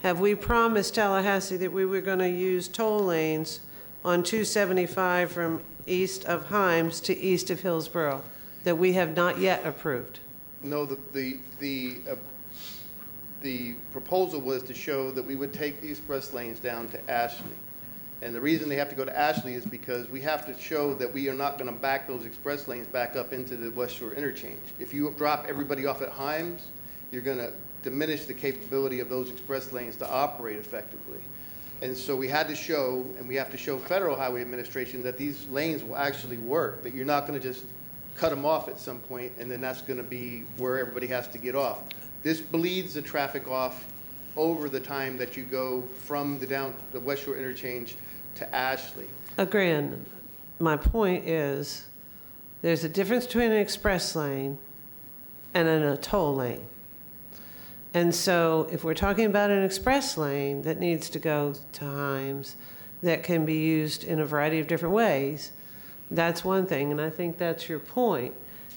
have we promised Tallahassee that we were going to use toll lanes on 275 from east of Himes to east of Hillsborough that we have not yet approved? No, the proposal was to show that we would take the express lanes down to Ashley. And the reason they have to go to Ashley is because we have to show that we are not going to back those express lanes back up into the West Shore interchange. If you drop everybody off at Himes, you're going to diminish the capability of those express lanes to operate effectively. And so we had to show, and we have to show Federal Highway Administration that these lanes will actually work, that you're not going to just cut them off at some point and then that's going to be where everybody has to get off. This bleeds the traffic off over the time that you go from the West Shore interchange to Ashley. Agreed. My point is there's a difference between an express lane and a toll lane. And so if we're talking about an express lane that needs to go to Himes that can be used in a variety of different ways, that's one thing. And I think that's your point,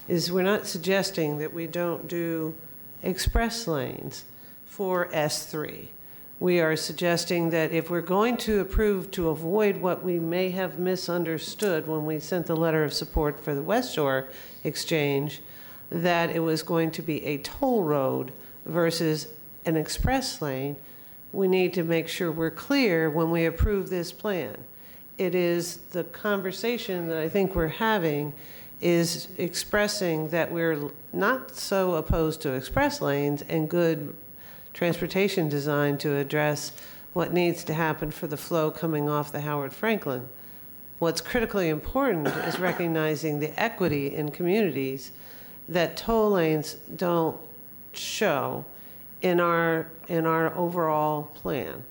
is we're not suggesting that we don't do express lanes for S3. We are suggesting that if we're going to approve to avoid what we may have misunderstood when we sent the letter of support for the West Shore exchange, that it was going to be a toll road versus an express lane, we need to make sure we're clear when we approve this plan. It is the conversation that I think we're having is expressing that we're not so opposed to express lanes and good transportation design to address what needs to happen for the flow coming off the Howard Franklin. What's critically important is recognizing the equity in communities that toll lanes don't show in our overall plan.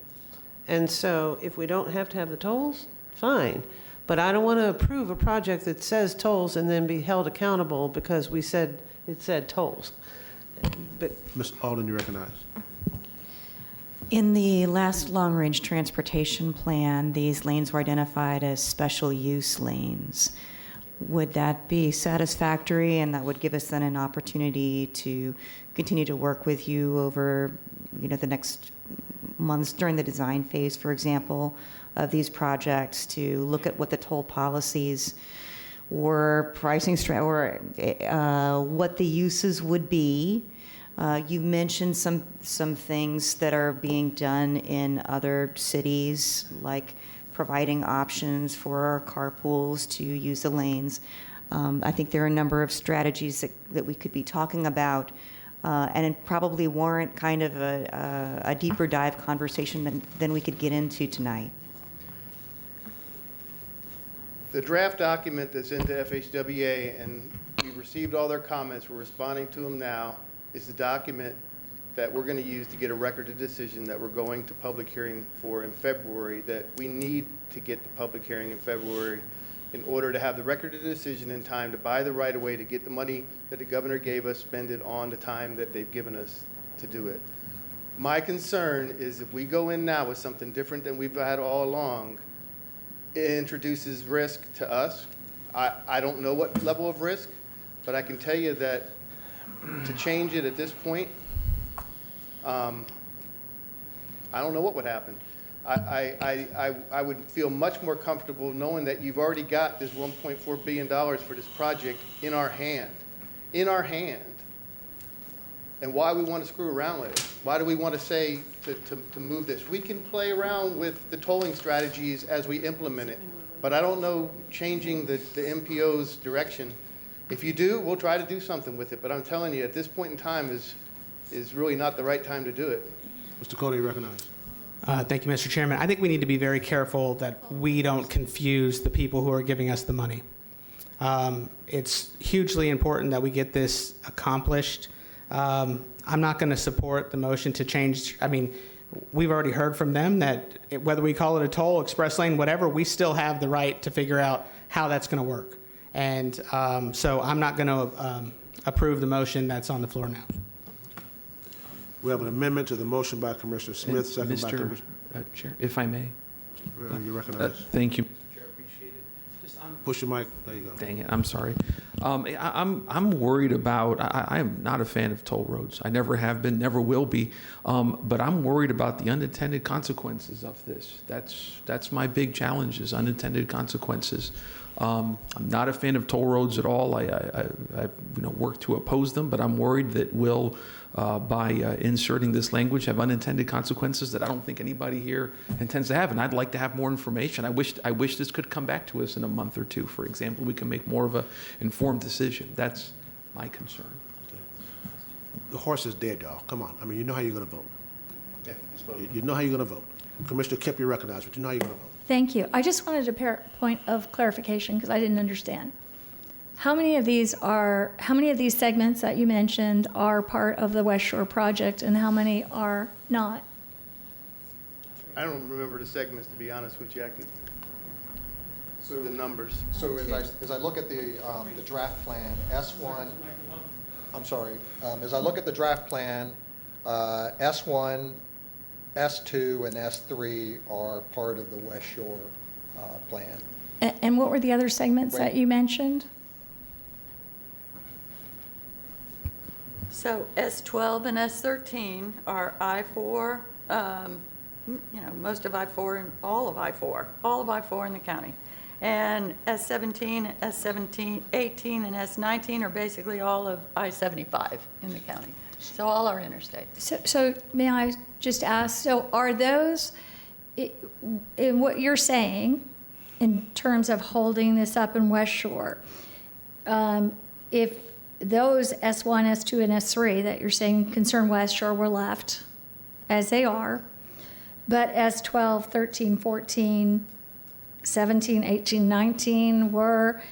And so if we don't have to have the tolls, fine. But I don't want to approve a project that says tolls and then be held accountable because it said tolls. But Ms. Alden, you recognize. In the last long-range transportation plan, these lanes were identified as special use lanes. Would that be satisfactory, and that would give us then an opportunity to continue to work with you over, the next months during the design phase, for example, of these projects, to look at what the toll policies or pricing or what the uses would be? You mentioned some things that are being done in other cities, like providing options for carpools to use the lanes. I think there are a number of strategies that we could be talking about, and it probably warrant kind of a deeper dive conversation than we could get into tonight. The draft document that's into FHWA, and we've received all their comments, we're responding to them now, is the document that we're going to use to get a record of decision that we're going to public hearing for in February, that we need to get the public hearing in February in order to have the record of decision in time to buy the right of way, to get the money that the governor gave us, spend it on the time that they've given us to do it. My concern is if we go in now with something different than we've had all along, it introduces risk to us. I don't know what level of risk, but I can tell you that to change it at this point, I don't know what would happen. I would feel much more comfortable knowing that you've already got this $1.4 billion for this project in our hand. And why we want to screw around with it? Why do we want to say to move this? We can play around with the tolling strategies as we implement it, but I don't know changing the MPO's direction. If you do, we'll try to do something with it, but I'm telling you, at this point in time is really not the right time to do it. Mr. Cody, you recognize. Thank you, Mr. Chairman. I think we need to be very careful that we don't confuse the people who are giving us the money. It's hugely important that we get this accomplished. I'm not going to support the motion to change. I mean, we've already heard from them that whether we call it a toll, express lane, whatever, we still have the right to figure out how that's going to work. And so I'm not going to approve the motion that's on the floor now. We have an amendment to the motion by Commissioner Smith, second by Commissioner. Chair, if I may. You recognize. Thank you. Push your mic. There you go. Dang it, I'm sorry. I'm worried about, I am not a fan of toll roads. I never have been, never will be. But I'm worried about the unintended consequences of this. That's my big challenge, is unintended consequences. I'm not a fan of toll roads at all. I work to oppose them, but I'm worried that we'll, by inserting this language, have unintended consequences that I don't think anybody here intends to have. And I'd like to have more information. I wish this could come back to us in a month or two, for example. We can make more of an informed decision. That's my concern. Okay. The horse is dead, y'all. Come on. I mean, you know how you're going to vote. Yeah, let's vote. You know how you're going to vote. Commissioner Kipp, you recognize, but you know how you're going to vote. Thank you. I just wanted a point of clarification because I didn't understand. How many of these segments that you mentioned are part of the West Shore project, and how many are not? I don't remember the segments, to be honest with you. The numbers. So as I look at the draft plan, S1, I'm sorry, as I look at the draft plan, S1, S2, and S3 are part of the West Shore plan. And what were the other segments that you mentioned? So S12 and S13 are I-4, most of I-4 and all of I-4 in the county. And S17, S17, 18, and S19 are basically all of I-75 in the county. So all our interstates. So may I just ask, so are those, in what you're saying, in terms of holding this up in West Shore, if those S1, S2, and S3 that you're saying concern West Shore were left as they are, But S12, 13, 14, 17, 18, 19 were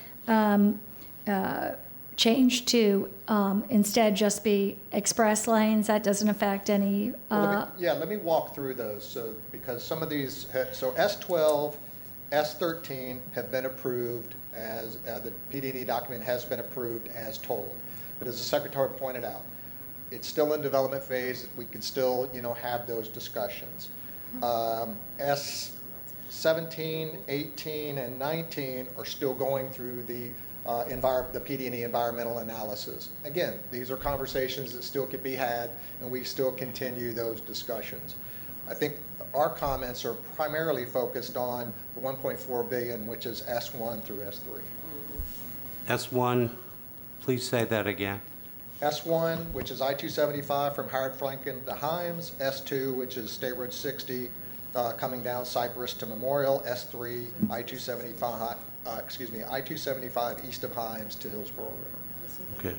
changed to instead just be express lanes. That doesn't affect any. Let me walk through those. So, because some of these, so S12, S13 have been approved as, the PD&E document has been approved as told. But as the Secretary pointed out, it's still in development phase. We could still, have those discussions. S17, 18, and 19 are still going through the PD&E environmental analysis. Again, these are conversations that still could be had, and we still continue those discussions. I think our comments are primarily focused on the $1.4 billion, which is S1 through S3. S1, please say that again. S1, which is I-275 from Howard Franklin to Himes. S2, which is State Road 60 coming down Cypress to Memorial. S3, I-275 east of Himes to Hillsborough River. Okay.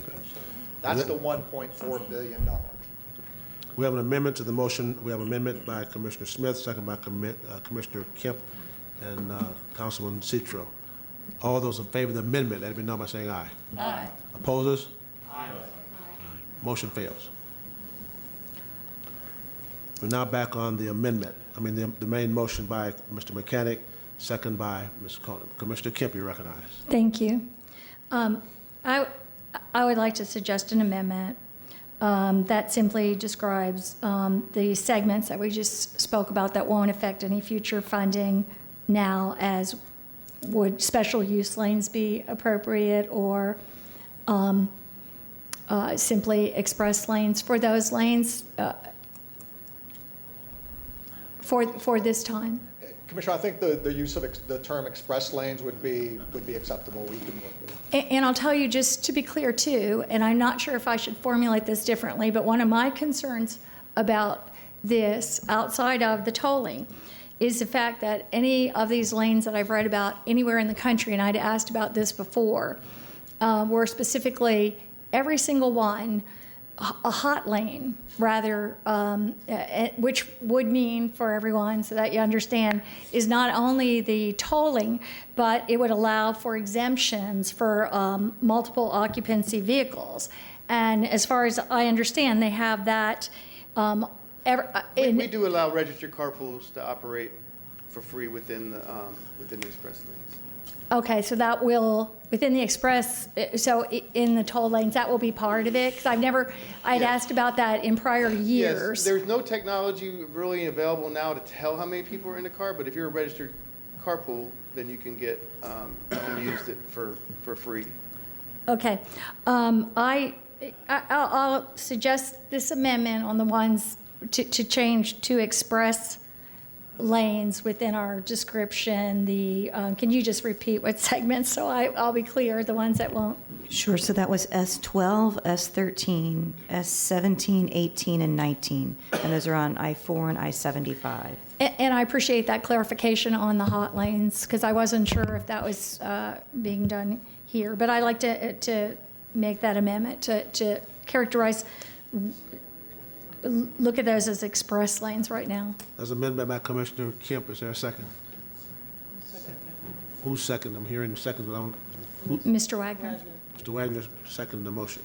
That's the $1.4 billion. We have an amendment to the motion. We have an amendment by Commissioner Smith, second by Commissioner Kemp and Councilman Citro. All those in favor of the amendment, let it be known by saying aye. Aye. Opposers? Aye. Motion fails. We're now back on the amendment. The main motion by Mr. Mechanic, second by Ms. Conan. Commissioner Kemp, you recognize. Thank you. I would like to suggest an amendment that simply describes the segments that we just spoke about that won't affect any future funding now, as would special use lanes be appropriate, or simply express lanes for those lanes for this time. Commissioner, I think the use of the term express lanes would be acceptable. We can work with it. And I'll tell you, just to be clear too, and I'm not sure if I should formulate this differently, but one of my concerns about this, outside of the tolling, is the fact that any of these lanes that I've read about anywhere in the country, and I'd asked about this before, were specifically every single one a hot lane, rather, which would mean for everyone, so that you understand, is not only the tolling, but it would allow for exemptions for multiple occupancy vehicles. And as far as I understand, they have that. We do allow registered carpools to operate for free within the express lanes. Okay, so that will, within the express, so in the toll lanes, that will be part of it? Because I'd asked about that in prior years. Yes, there's no technology really available now to tell how many people are in the car, but if you're a registered carpool, then you can get, you can use it for free. Okay. I'll suggest this amendment on the ones to change to express lanes within our description. Can you just repeat what segments so I'll be clear, the ones that won't? Sure, so that was S12, S13, S17, 18, and 19. And those are on I-4 and I-75. And I appreciate that clarification on the hot lanes, because I wasn't sure if that was being done here. But I'd like to make that amendment to characterize, look at those as express lanes right now. There's an amendment by Commissioner Kemp. Is there a second? Who's second? I'm hearing seconds, but I don't. Mr. Wagner. Mr. Wagner seconded the motion.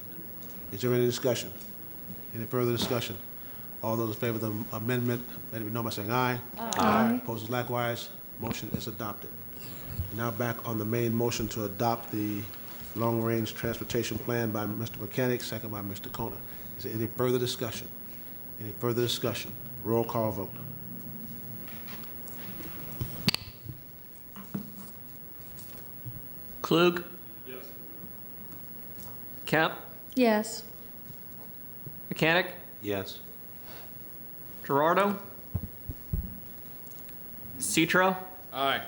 Is there any discussion? Any further discussion? All those in favor of the amendment, let it be known by saying aye. Aye. Opposed likewise. Motion is adopted. Now back on the main motion to adopt the long-range transportation plan by Mr. Mechanic, second by Mr. Kona. Is there any further discussion? Any further discussion? Roll call vote. Klug? Yes. Kemp? Yes. Mechanic? Yes. Gerardo? Citro? Aye.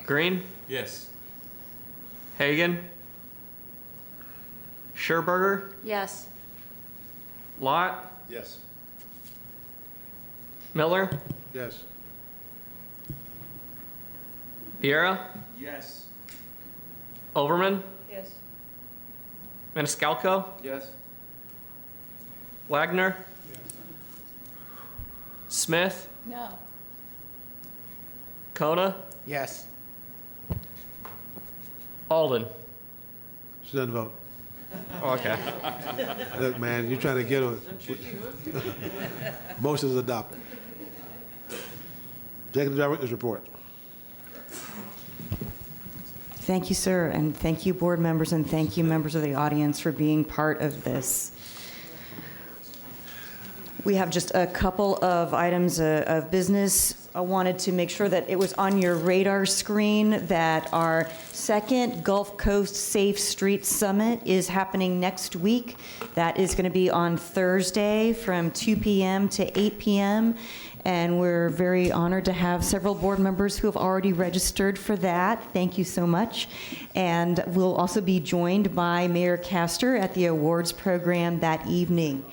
Green? Yes. Hagan? Scherberger? Yes. Lott? Yes. Miller? Yes. Vieira? Yes. Overman? Yes. Maniscalco? Yes. Wagner? Smith, No. Coda, Yes. Alden. She doesn't vote. Oh, okay. Look, man, you're trying to get on. Motion is adopted. Executive Director's report. Thank you, sir, and thank you, board members, and thank you, members of the audience, for being part of this. We have just a couple of items of business. I wanted to make sure that it was on your radar screen that our second Gulf Coast Safe Streets Summit is happening next week. That is going to be on Thursday from 2 p.m. to 8 p.m. And we're very honored to have several board members who have already registered for that. Thank you so much. And we'll also be joined by Mayor Castor at the awards program that evening.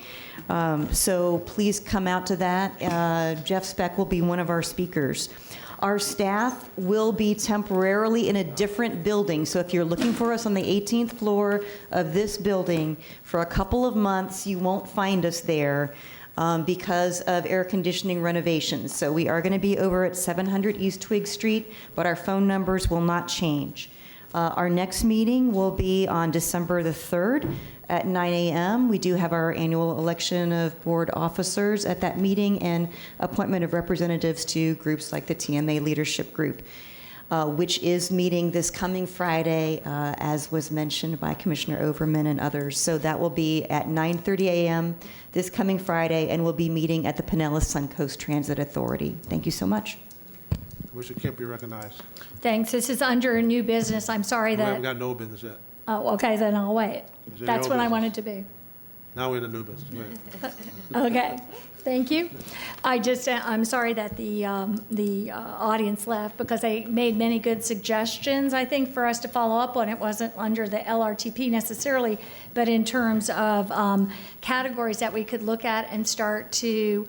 So please come out to that. Jeff Speck will be one of our speakers. Our staff will be temporarily in a different building. So if you're looking for us on the 18th floor of this building for a couple of months, you won't find us there. Because of air conditioning renovations. So we are going to be over at 700 East Twig Street, but our phone numbers will not change. Our next meeting will be on December the 3rd at 9 a.m. We do have our annual election of board officers at that meeting and appointment of representatives to groups like the TMA Leadership Group, which is meeting this coming Friday, as was mentioned by Commissioner Overman and others. So that will be at 9:30 a.m. this coming Friday, and we'll be meeting at the Pinellas Suncoast Transit Authority. Thank you so much. Commissioner Kemp, you're recognized. Thanks. This is under new business. I'm sorry We haven't that, got no business yet. oh, okay, then I'll wait. Is there That's any what old I business? wanted to be. Now we're in the new business. Go ahead. Okay, thank you. I'm sorry that the audience left because they made many good suggestions, I think, for us to follow up on. It wasn't under the LRTP necessarily, but in terms of categories that we could look at and start to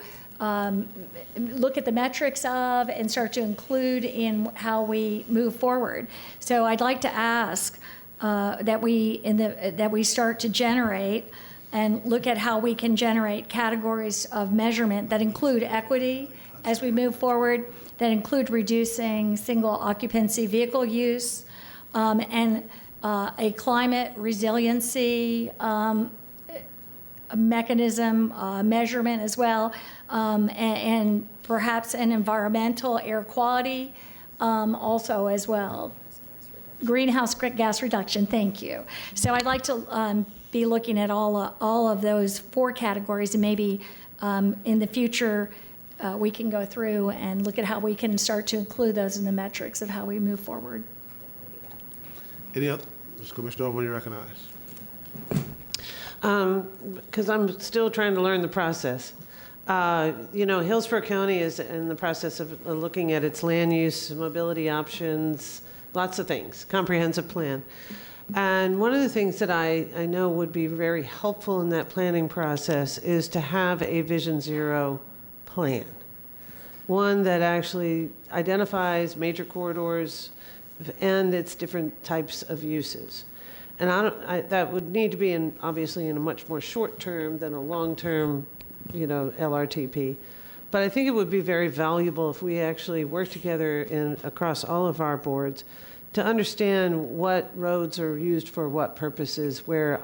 look at the metrics of and start to include in how we move forward. So I'd like to ask that we start to generate and look at how we can generate categories of measurement that include equity as we move forward, that include reducing single occupancy vehicle use, and a climate resiliency mechanism, measurement as well, and perhaps an environmental air quality also as well. Greenhouse gas reduction, thank you. So I'd like to be looking at all of those 4 categories, and maybe in the future we can go through and look at how we can start to include those in the metrics of how we move forward. Any other? Mr. Commissioner Overman, you're recognized. Because I'm still trying to learn the process. Hillsborough County is in the process of looking at its land use, mobility options, lots of things, comprehensive plan. And one of the things that I know would be very helpful in that planning process is to have a Vision Zero plan. One that actually identifies major corridors and its different types of uses. And that would need to be obviously in a much more short term than a long term, LRTP. But I think it would be very valuable if we actually work together across all of our boards to understand what roads are used for what purposes, where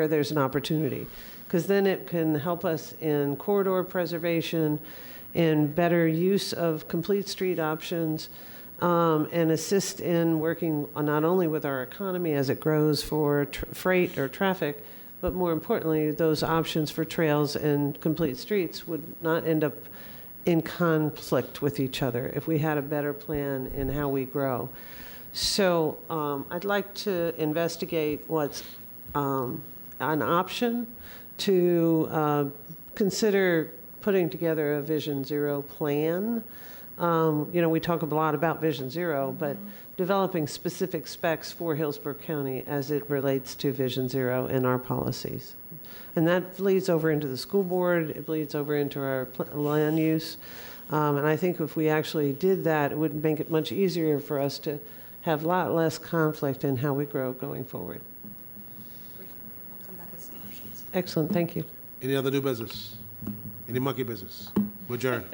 there's an opportunity. Because then it can help us in corridor preservation, in better use of complete street options, and assist in working not only with our economy as it grows for freight or traffic, but more importantly, those options for trails and complete streets would not end up in conflict with each other if we had a better plan in how we grow. So I'd like to investigate what's an option to consider putting together a Vision Zero plan. We talk a lot about Vision Zero, but developing specific specs for Hillsborough County as it relates to Vision Zero and our policies. And that bleeds over into the school board, it bleeds over into our land use. And I think if we actually did that, it would make it much easier for us to have a lot less conflict in how we grow going forward. I'll come back with some options. Excellent, thank you. Any other new business? Any monkey business? Adjourn.